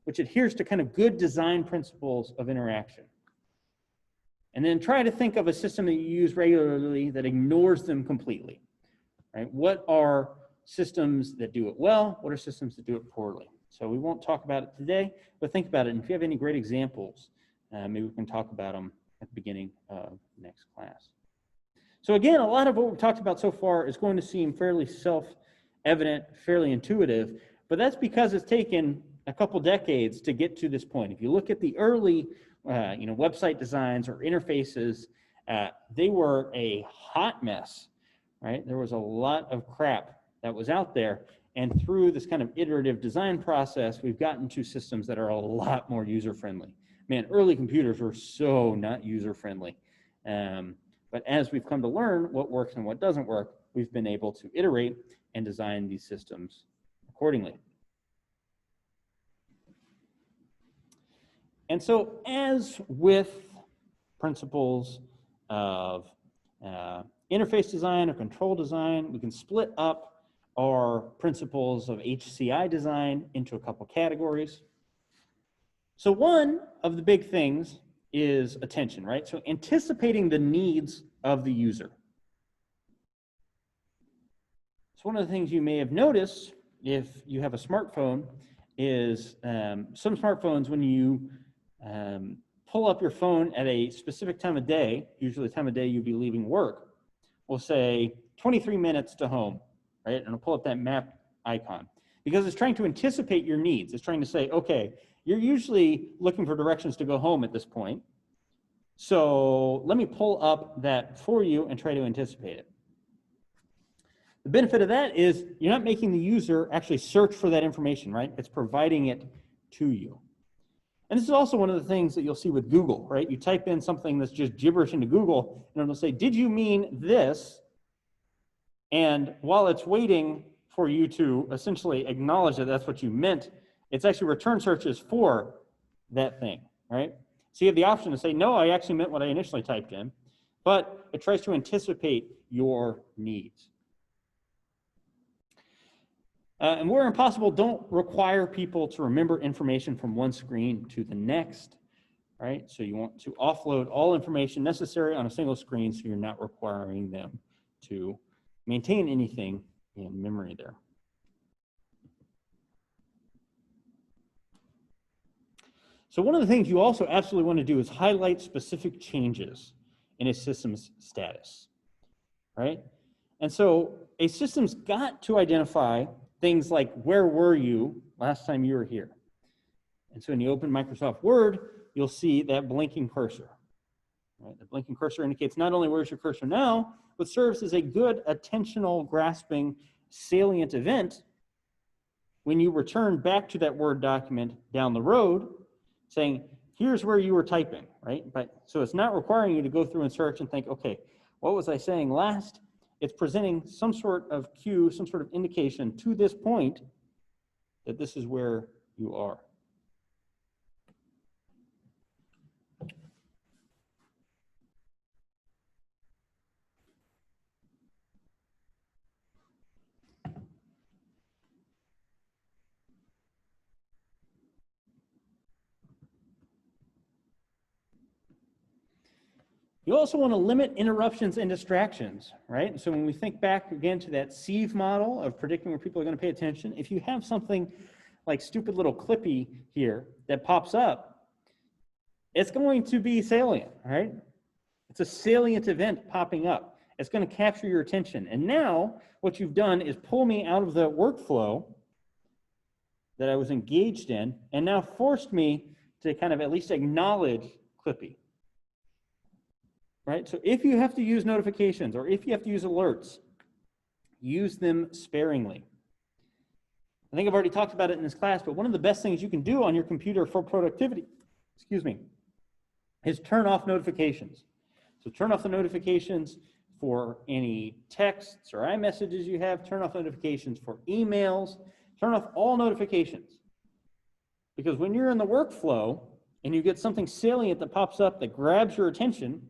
which adheres to kind of good design principles of interaction. And then try to think of a system that you use regularly that ignores them completely. Right? What are systems that do it well? What are systems that do it poorly? So we won't talk about it today, but think about it. And if you have any great examples, maybe we can talk about them at the beginning of next class. So again, a lot of what we've talked about so far is going to seem fairly self-evident, fairly intuitive, but that's because it's taken a couple decades to get to this point. If you look at the early you know, website designs or interfaces, they were a hot mess. Right? There was a lot of crap that was out there, and through this kind of iterative design process, we've gotten to systems that are a lot more user-friendly. Man, early computers were so not user-friendly. But as we've come to learn what works and what doesn't work, we've been able to iterate and design these systems accordingly. And so as with principles of interface design or control design, we can split up our principles of HCI design into a couple categories. So one of the big things is attention, right? So anticipating the needs of the user. So one of the things you may have noticed if you have a smartphone is some smartphones, when you pull up your phone at a specific time of day, usually the time of day you'd be leaving work, will say 23 minutes to home, right? And it'll pull up that map icon because it's trying to anticipate your needs. It's trying to say, okay, you're usually looking for directions to go home at this point. So let me pull up that for you and try to anticipate it. The benefit of that is you're not making the user actually search for that information, right? It's providing it to you. And this is also one of the things that you'll see with Google, right? You type in something that's just gibberish into Google, and it'll say, did you mean this? And while it's waiting for you to essentially acknowledge that that's what you meant, it's actually return searches for that thing, right? So you have the option to say, no, I actually meant what I initially typed in, but it tries to anticipate your needs. And where impossible, don't require people to remember information from one screen to the next, right? So you want to offload all information necessary on a single screen so you're not requiring them to maintain anything in memory there. So one of the things you also absolutely want to do is highlight specific changes in a system's status, right? And so a system's got to identify things like, where were you last time you were here? And so when you open Microsoft Word, you'll see that blinking cursor. Right? The blinking cursor indicates not only where's your cursor now, but serves as a good attentional grasping salient event when you return back to that Word document down the road, saying, here's where you were typing, right? But so it's not requiring you to go through and search and think, okay, what was I saying last? It's presenting some sort of cue, some sort of indication to this point that this is where you are. You also want to limit interruptions and distractions, right? So when we think back again to that sieve model of predicting where people are going to pay attention, if you have something like stupid little Clippy here that pops up, it's going to be salient, right? It's a salient event popping up. It's going to capture your attention. And now what you've done is pull me out of the workflow that I was engaged in and now forced me to kind of at least acknowledge Clippy. Right? So if you have to use notifications or if you have to use alerts, use them sparingly. I think I've already talked about it in this class, but one of the best things you can do on your computer for productivity, is turn off notifications. So turn off the notifications for any texts or iMessages you have, turn off notifications for emails, turn off all notifications. Because when you're in the workflow and you get something salient that pops up that grabs your attention,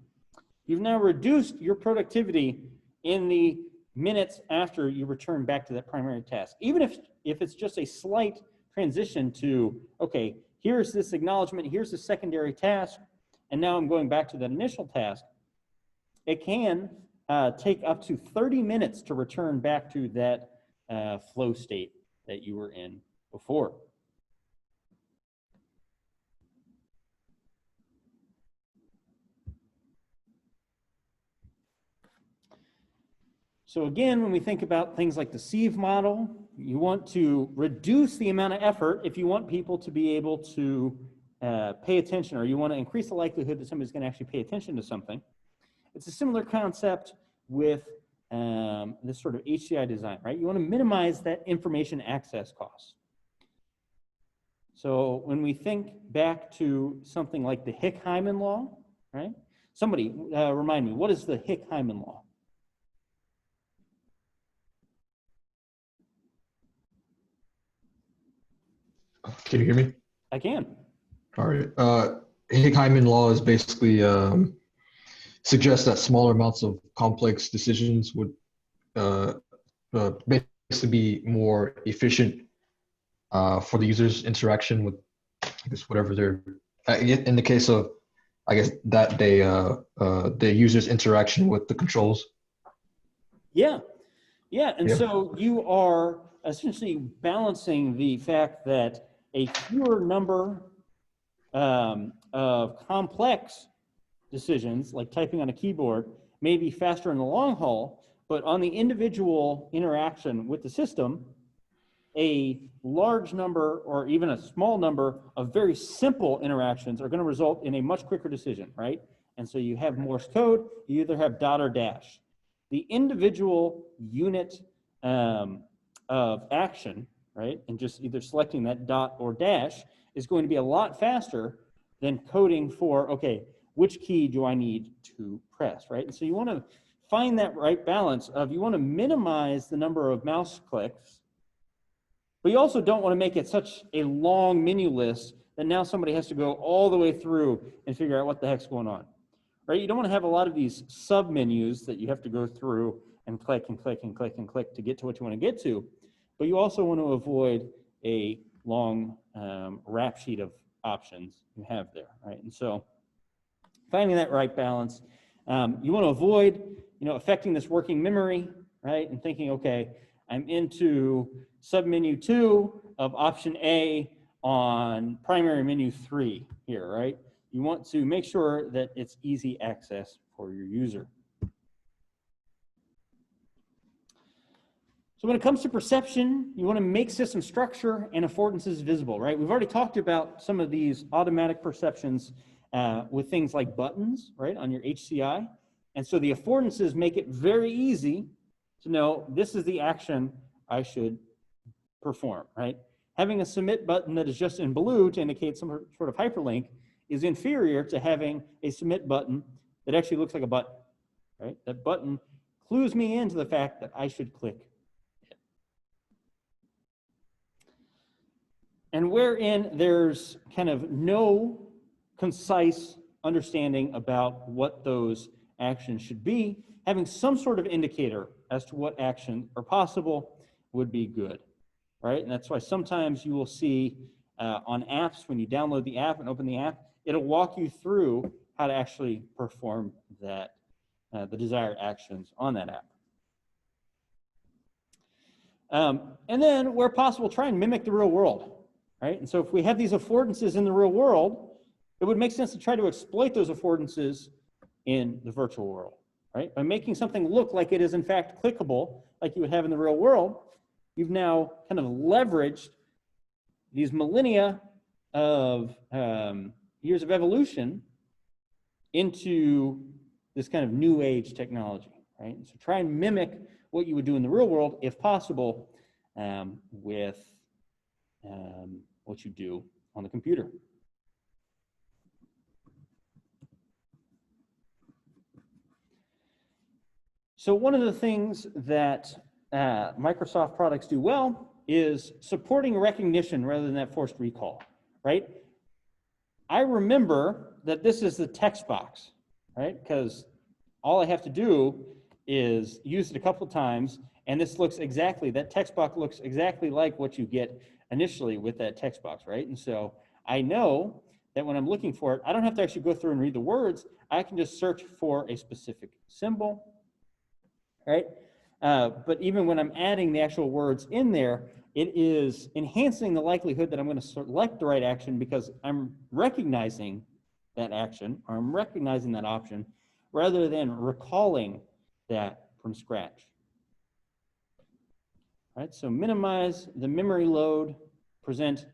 you've now reduced your productivity in the minutes after you return back to that primary task. Even if it's just a slight transition to, okay, here's this acknowledgement, here's the secondary task, and now I'm going back to that initial task, it can take up to 30 minutes to return back to that flow state that you were in before. So again, when we think about things like the sieve model, you want to reduce the amount of effort if you want people to be able to pay attention, or you want to increase the likelihood that somebody's going to actually pay attention to something. It's a similar concept with this sort of HCI design, right? You want to minimize that information access cost. So when we think back to something like the Hick-Hyman law, right? Somebody remind me, what is the Hick-Hyman law? Can you hear me? I can. All right. Hick-Hyman law is basically suggests that smaller amounts of complex decisions would basically be more efficient for the user's interaction with, I guess, whatever they're. In the case of, I guess, that day, the user's interaction with the controls. Yeah, and Yeah. so you are essentially balancing the fact that a fewer number of complex decisions, like typing on a keyboard, may be faster in the long haul, but on the individual interaction with the system, a large number or even a small number of very simple interactions are going to result in a much quicker decision, right? And so you have Morse code, you either have dot or dash. The individual unit of action, right, and just either selecting that dot or dash is going to be a lot faster than coding for, okay, which key do I need to press, right? And so you want to find that right balance of, you want to minimize the number of mouse clicks, but you also don't want to make it such a long menu list that now somebody has to go all the way through and figure out what the heck's going on, right? You don't want to have a lot of these sub menus that you have to go through and click and click and click and click to get to what you want to get to. but you also want to avoid a long rap sheet of options you have there, right? And so finding that right balance, you want to avoid, affecting this working memory, right? And thinking, okay, I'm into submenu 2 of option A on primary menu 3 here, right? You want to make sure that it's easy access for your user. So when it comes to perception, you want to make system structure and affordances visible, right? We've already talked about some of these automatic perceptions with things like buttons, right, on your HCI. And so the affordances make it very easy to know this is the action I should perform, right? Having a submit button that is just in blue to indicate some sort of hyperlink is inferior to having a submit button that actually looks like a button, right? That button clues me into the fact that I should click it. And wherein there's kind of no concise understanding about what those actions should be, having some sort of indicator as to what actions are possible would be good, right? And that's why sometimes you will see on apps, when you download the app and open the app, it'll walk you through how to actually perform that, the desired actions on that app. And then, where possible, try and mimic the real world, right? And so if we have these affordances in the real world, it would make sense to try to exploit those affordances in the virtual world, right? By making something look like it is in fact clickable, like you would have in the real world, you've now kind of leveraged these millennia of years of evolution into this kind of new age technology, right? So try and mimic what you would do in the real world, if possible, with what you do on the computer. So one of the things that Microsoft products do well is supporting recognition rather than that forced recall, right? I remember that this is the text box, right? Because all I have to do is use it a couple of times, and this looks exactly, that text box looks exactly like what you get initially with that text box, right? And so I know that when I'm looking for it, I don't have to actually go through and read the words. I can just search for a specific symbol, right? But even when I'm adding the actual words in there, it is enhancing the likelihood that I'm going to select the right action because I'm recognizing that action, or I'm recognizing that option, rather than recalling that from scratch. Right, so minimize the memory load, present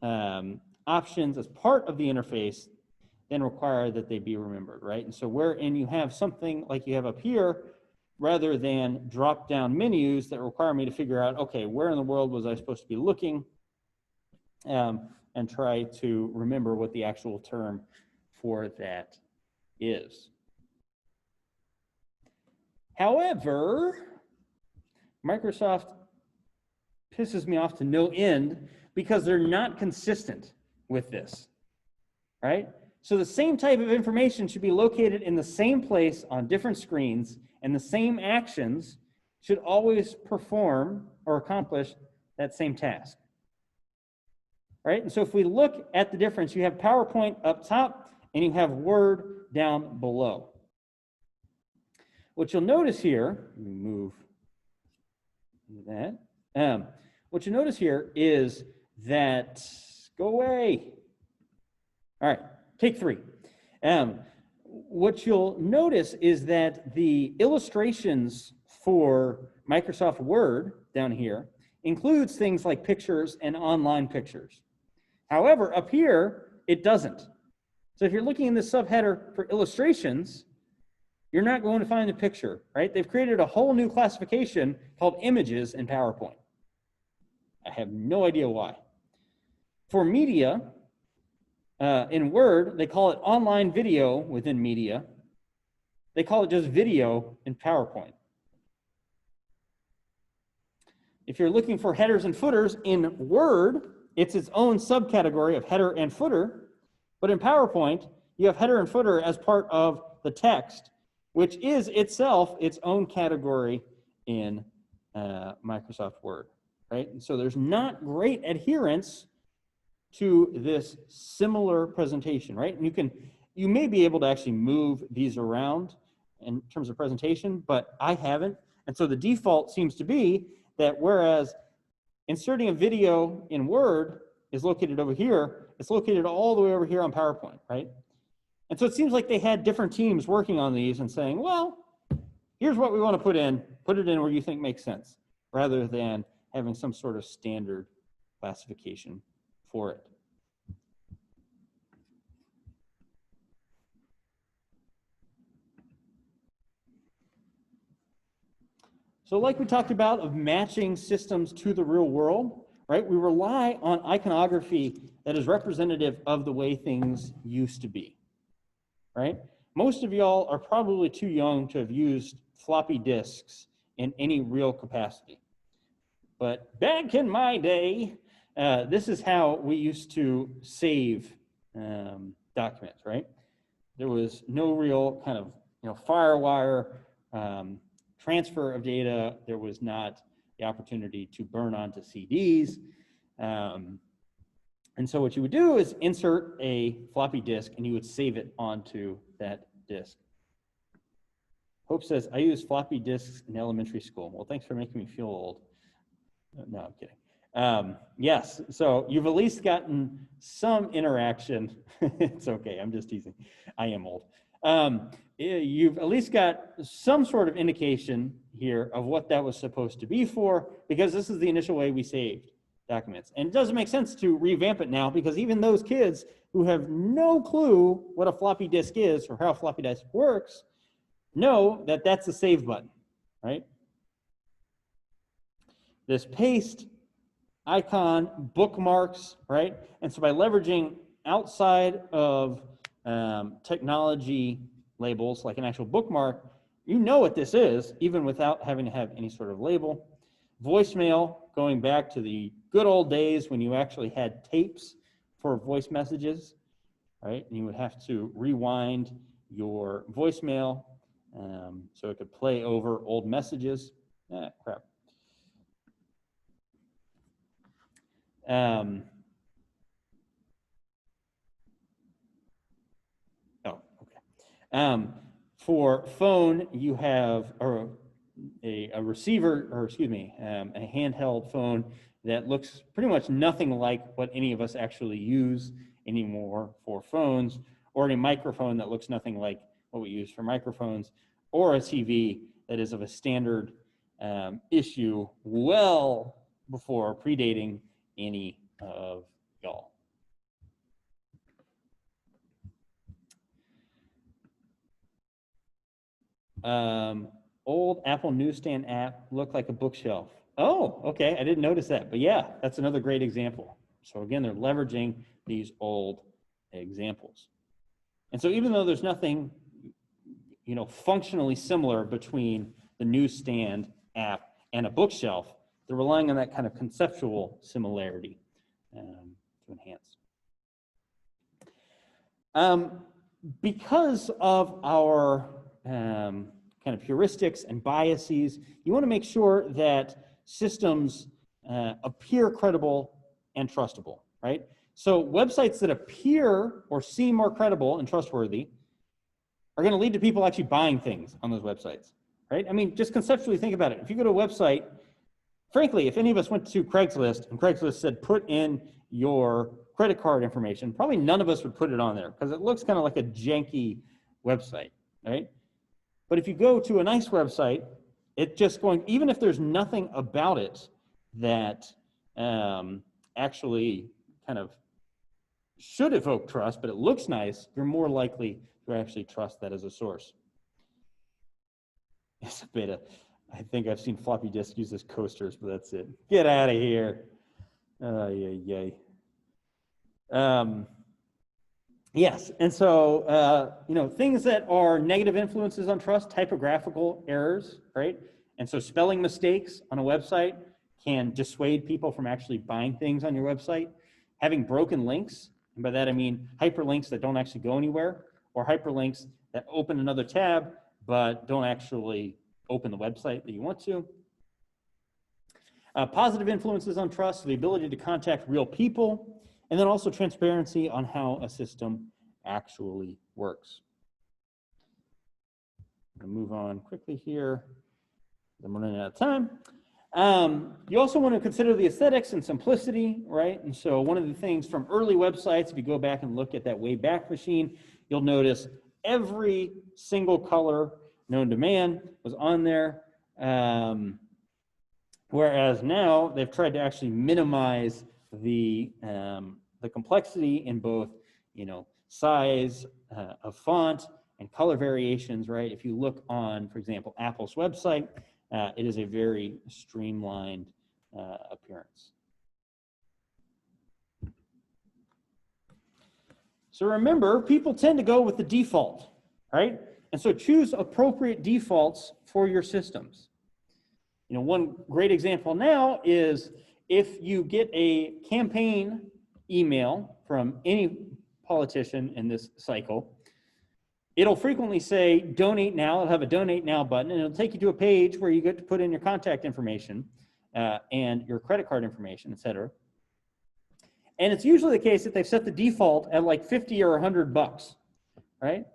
options as part of the interface, then require that they be remembered, right? And so wherein you have something like you have up here, rather than drop down menus that require me to figure out, okay, where in the world was I supposed to be looking, and try to remember what the actual term for that is. However, Microsoft pisses me off to no end because they're not consistent with this, right? So the same type of information should be located in the same place on different screens, and the same actions should always perform or accomplish that same task, right? And so if we look at the difference, you have PowerPoint up top and you have Word down below. What you'll notice here, let me move that. What you notice here is that, go away. All right, take 3. What you'll notice is that the illustrations for Microsoft Word down here includes things like pictures and online pictures. However, up here, it doesn't. So if you're looking in the subheader for illustrations, you're not going to find a picture, right? They've created a whole new classification called images in PowerPoint. I have no idea why. For media, in Word, they call it online video within media. They call it just video in PowerPoint. If you're looking for headers and footers in Word, it's its own subcategory of header and footer. But in PowerPoint, you have header and footer as part of the text, which is itself its own category in Microsoft Word, right? And so there's not great adherence to this similar presentation, right? And you may be able to actually move these around in terms of presentation, but I haven't. And so the default seems to be that whereas inserting a video in Word is located over here, it's located all the way over here on PowerPoint, right? And so it seems like they had different teams working on these and saying, well, here's what we want to put it in where you think makes sense, rather than having some sort of standard classification for it. So like we talked about of matching systems to the real world, right? We rely on iconography that is representative of the way things used to be, right? Most of y'all are probably too young to have used floppy disks in any real capacity. But back in my day, this is how we used to save documents, right? There was no real kind of firewire transfer of data. There was not the opportunity to burn onto CDs. And so what you would do is insert a floppy disk and you would save it onto that disk. Hope says, I used floppy disks in elementary school. Well, thanks for making me feel old. No, I'm kidding. Yes, so you've at least gotten some interaction. It's okay, I'm just teasing. I am old. You've at least got some sort of indication here of what that was supposed to be for, because this is the initial way we saved documents. And it doesn't make sense to revamp it now, because even those kids who have no clue what a floppy disk is or how a floppy disk works know that that's the save button, right? This paste icon, bookmarks, right? And so by leveraging outside of technology labels, like an actual bookmark, you know what this is, even without having to have any sort of label. Voicemail, going back to the good old days when you actually had tapes for voice messages, right? And you would have to rewind your voicemail so it could play over old messages. Crap. For phone, you have a receiver, or excuse me, a handheld phone that looks pretty much nothing like what any of us actually use anymore for phones, or a microphone that looks nothing like what we use for microphones, or a TV that is of a standard issue well before predating any of y'all. Old Apple Newsstand app looked like a bookshelf. Oh, okay, I didn't notice that, but yeah, that's another great example. So again, they're leveraging these old examples. And so even though there's nothing, functionally similar between the newsstand app and a bookshelf, they're relying on that kind of conceptual similarity to enhance. Because of our kind of heuristics and biases, you want to make sure that systems appear credible and trustable, right? So websites that appear or seem more credible and trustworthy are going to lead to people actually buying things on those websites, right? I mean, just conceptually think about it. If you go to a website, frankly, if any of us went to Craigslist and Craigslist said, put in your credit card information, probably none of us would put it on there because it looks kind of like a janky website, right? But if you go to a nice website, it just going, even if there's nothing about it that actually kind of should evoke trust, but it looks nice, you're more likely to actually trust that as a source. It's a beta. I think I've seen floppy disks used as coasters, but that's it. Get out of here. Yay. Yes, and so, things that are negative influences on trust, typographical errors, right? And so spelling mistakes on a website can dissuade people from actually buying things on your website. Having broken links, and by that I mean hyperlinks that don't actually go anywhere, or hyperlinks that open another tab but don't actually open the website that you want to. Positive influences on trust, so the ability to contact real people, and then also transparency on how a system actually works. I'm going to move on quickly here. I'm running out of time. You also want to consider the aesthetics and simplicity, right? And so one of the things from early websites, if you go back and look at that Wayback Machine, you'll notice every single color known to man was on there. Whereas now they've tried to actually minimize the complexity in both, size of font and color variations, right? If you look on, for example, Apple's website, it is a very streamlined appearance. So remember, people tend to go with the default, right? And so choose appropriate defaults for your systems. One great example now is if you get a campaign email from any politician in this cycle, it'll frequently say donate now. It'll have a donate now button, and it'll take you to a page where you get to put in your contact information and your credit card information, et cetera. And it's usually the case that they've set the default at like 50 or $100, right?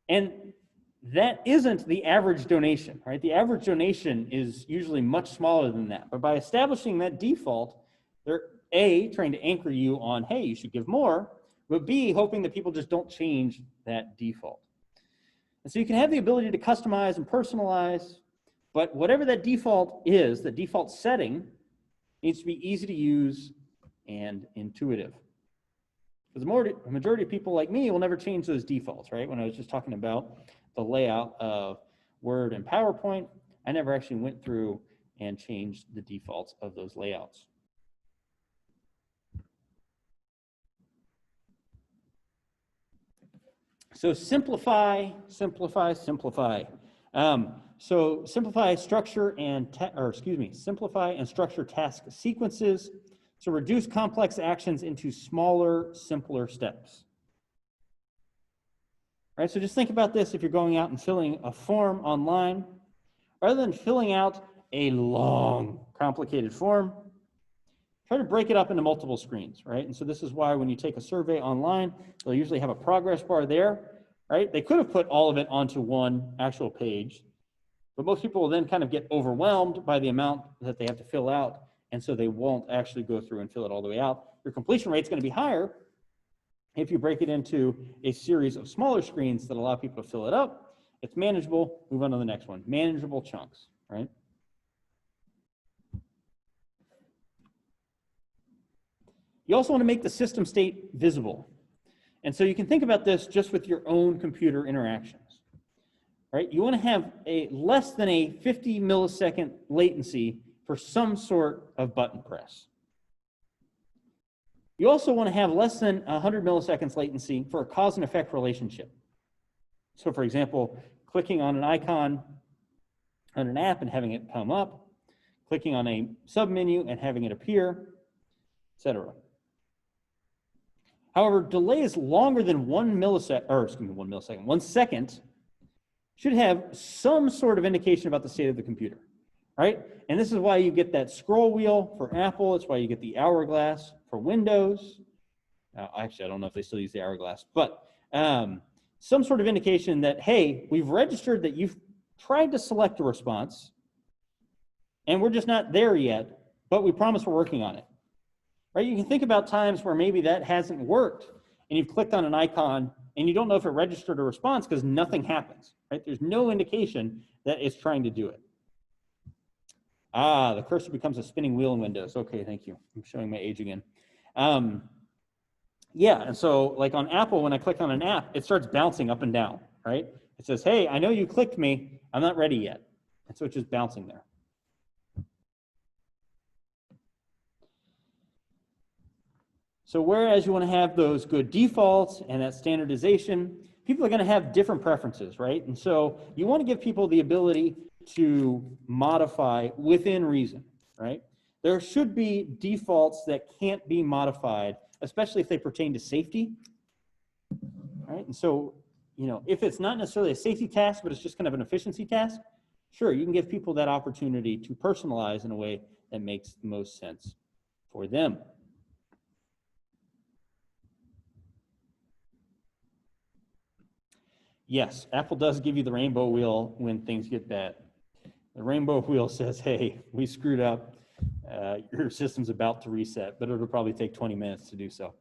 And that isn't the average donation, right? The average donation is usually much smaller than that. But by establishing that default, they're A, trying to anchor you on, hey, you should give more, but B, hoping that people just don't change that default. And so you can have the ability to customize and personalize, but whatever that default is, the default setting needs to be easy to use and intuitive. Because the majority of people like me will never change those defaults, right? When I was just talking about the layout of Word and PowerPoint, I never actually went through and changed the defaults of those layouts. So simplify, simplify, simplify. So simplify structure and simplify and structure task sequences. So reduce complex actions into smaller, simpler steps. All right, so just think about this if you're going out and filling a form online. Rather than filling out a long, complicated form, try to break it up into multiple screens, right? And so this is why when you take a survey online, they'll usually have a progress bar there, right? They could have put all of it onto one actual page, but most people will then kind of get overwhelmed by the amount that they have to fill out, and so they won't actually go through and fill it all the way out. Your completion rate's going to be higher if you break it into a series of smaller screens that allow people to fill it up. It's manageable. Move on to the next one. Manageable chunks, right? You also want to make the system state visible. And so you can think about this just with your own computer interactions, right? You want to have a less than a 50 millisecond latency for some sort of button press. You also want to have less than 100 milliseconds latency for a cause and effect relationship. So for example, clicking on an icon on an app and having it come up, clicking on a submenu and having it appear, etc. However, delays longer than 1 second should have some sort of indication about the state of the computer, right? And this is why you get that scroll wheel for Apple. It's why you get the hourglass for Windows. Actually, I don't know if they still use the hourglass, but some sort of indication that, hey, we've registered that you've tried to select a response, and we're just not there yet, but we promise we're working on it. Right? You can think about times where maybe that hasn't worked, and you've clicked on an icon, and you don't know if it registered a response because nothing happens. Right? There's no indication that it's trying to do it. The cursor becomes a spinning wheel in Windows. Okay, thank you. I'm showing my age again. Yeah, and so like on Apple, when I click on an app, it starts bouncing up and down, right? It says, hey, I know you clicked me. I'm not ready yet. And so it's just bouncing there. So whereas you want to have those good defaults and that standardization, people are going to have different preferences, right? And so you want to give people the ability to modify within reason, right? There should be defaults that can't be modified, especially if they pertain to safety, right? And so, if it's not necessarily a safety task, but it's just kind of an efficiency task, sure, you can give people that opportunity to personalize in a way that makes the most sense for them. Yes, Apple does give you the rainbow wheel when things get bad. The rainbow wheel says, hey, we screwed up. Your system's about to reset, but it'll probably take 20 minutes to do so.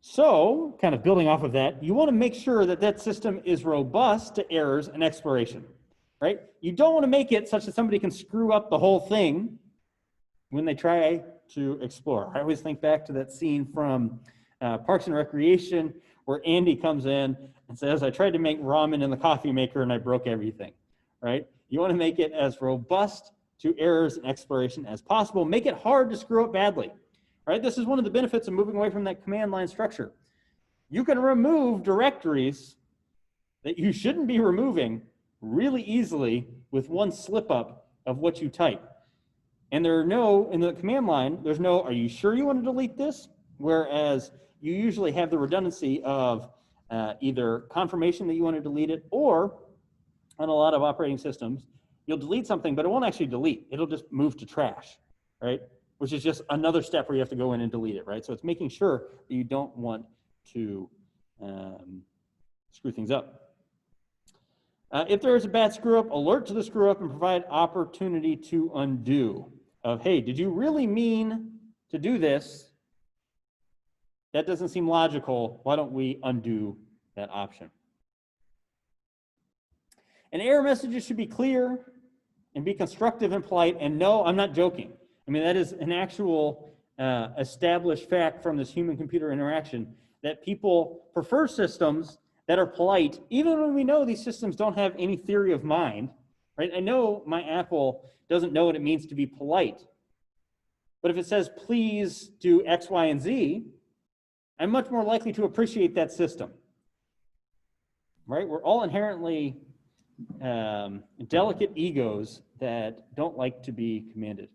So, kind of building off of that, you want to make sure that that system is robust to errors and exploration, right? You don't want to make it such that somebody can screw up the whole thing when they try to explore. I always think back to that scene from Parks and Recreation where Andy comes in and says, I tried to make ramen in the coffee maker and I broke everything, right? You want to make it as robust to errors and exploration as possible. Make it hard to screw up badly, right? This is one of the benefits of moving away from that command line structure. You can remove directories that you shouldn't be removing really easily with one slip up of what you type. And there are no, in the command line, there's no, are you sure you want to delete this? Whereas you usually have the redundancy of either confirmation that you want to delete it, or on a lot of operating systems, you'll delete something, but it won't actually delete. It'll just move to trash, right? Which is just another step where you have to go in and delete it, right? So it's making sure that you don't want to screw things up. If there is a bad screw up, alert to the screw up and provide opportunity to undo. Of, hey, did you really mean to do this? That doesn't seem logical. Why don't we undo that option? And error messages should be clear and be constructive and polite. And no, I'm not joking. I mean, that is an actual established fact from this human-computer interaction that people prefer systems that are polite, even when we know these systems don't have any theory of mind, right? I know my Apple doesn't know what it means to be polite, but if it says, please do X, Y, and Z, I'm much more likely to appreciate that system, right? We're all inherently delicate egos that don't like to be commanded.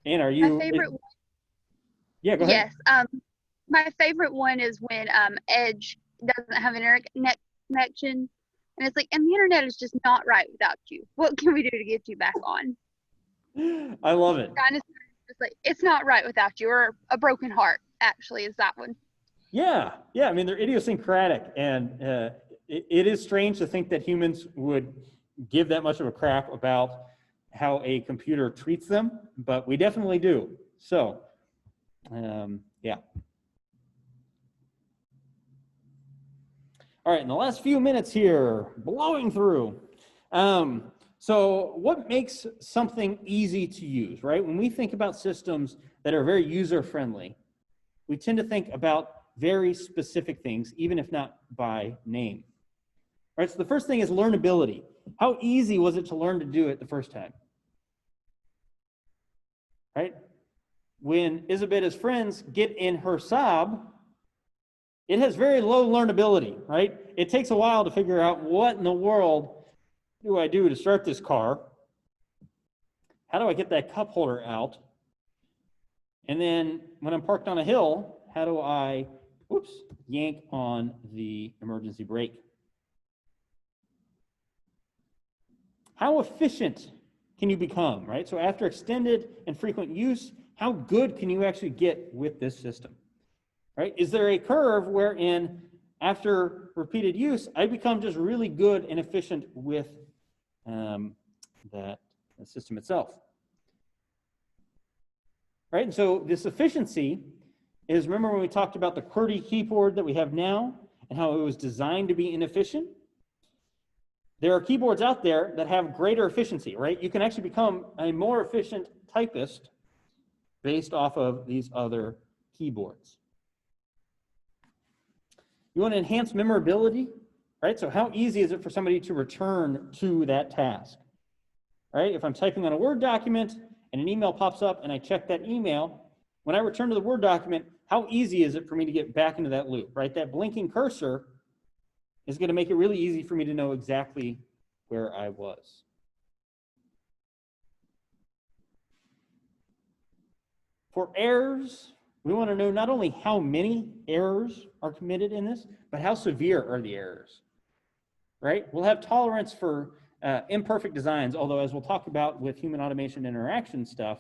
And are you? My favorite one. Yeah, go ahead. Yes. My favorite one is when Edge doesn't have an internet connection, and it's like, and the internet is just not right without you. What can we do to get you back on? I love it. Kind of just like, it's not right without you, or a broken heart. Actually, is that one? Yeah. I mean, they're idiosyncratic, and it is strange to think that humans would give that much of a crap about how a computer treats them, but we definitely do. So, yeah. All right, in the last few minutes here, blowing through. So what makes something easy to use, right? When we think about systems that are very user-friendly, we tend to think about very specific things, even if not by name. All right, so the first thing is learnability. How easy was it to learn to do it the first time? Right? When Isabetta's friends get in her Saab, it has very low learnability, right? It takes a while to figure out what in the world do I do to start this car? How do I get that cup holder out? And then when I'm parked on a hill, how do I, yank on the emergency brake? How efficient can you become, right? So after extended and frequent use, how good can you actually get with this system, right? Is there a curve wherein after repeated use, I become just really good and efficient with the system itself? Right, and so this efficiency is, remember when we talked about the QWERTY keyboard that we have now and how it was designed to be inefficient? There are keyboards out there that have greater efficiency, right? You can actually become a more efficient typist based off of these other keyboards. You want to enhance memorability, right? So how easy is it for somebody to return to that task, right? If I'm typing on a Word document and an email pops up and I check that email, when I return to the Word document, how easy is it for me to get back into that loop, right? That blinking cursor is going to make it really easy for me to know exactly where I was. For errors, We want to know not only how many errors are committed in this, but how severe are the errors, right? We'll have tolerance for imperfect designs, although as we'll talk about with human automation interaction stuff,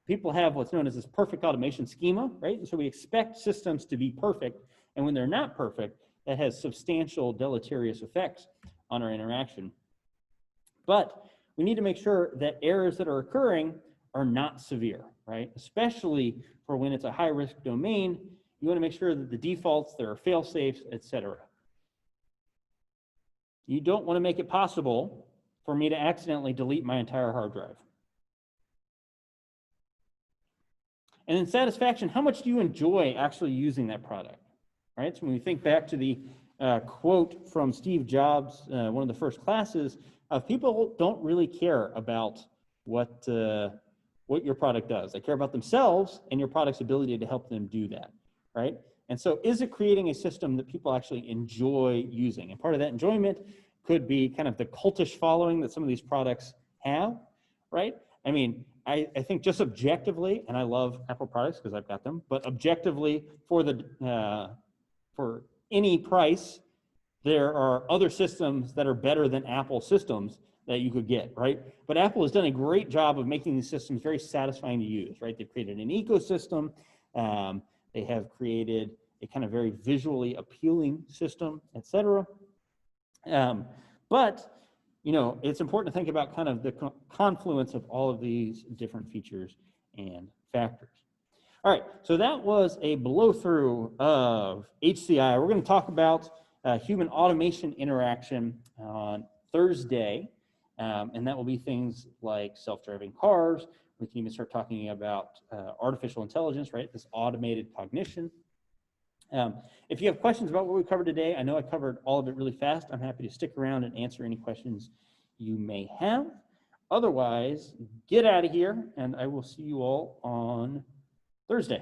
people have what's known as this perfect automation schema, right? And so we expect systems to be perfect, and when they're not perfect, that has substantial deleterious effects on our interaction. But we need to make sure that errors that are occurring are not severe, right? Especially for when it's a high-risk domain, you want to make sure that the defaults, there are fail-safes, etc. You don't want to make it possible for me to accidentally delete my entire hard drive. And in satisfaction, how much do you enjoy actually using that product? Right? So when we think back to the quote from Steve Jobs, one of the first classes, people don't really care about what your product does. They care about themselves and your product's ability to help them do that, right? And so is it creating a system that people actually enjoy using? And part of that enjoyment could be kind of the cultish following that some of these products have, right? I mean, I think just objectively, and I love Apple products because I've got them, but objectively for any price, there are other systems that are better than Apple systems that you could get, right? But Apple has done a great job of making these systems very satisfying to use, right? They've created an ecosystem. They have created a kind of very visually appealing system, et cetera. But, you know, it's important to think about kind of the confluence of all of these different features and factors. All right, so that was a blow through of HCI. We're going to talk about human automation interaction on Thursday, and that will be things like self-driving cars. We can even start talking about artificial intelligence, right? This automated cognition. If you have questions about what we covered today, I know I covered all of it really fast. I'm happy to stick around and answer any questions you may have. Otherwise, get out of here, and I will see you all on Thursday.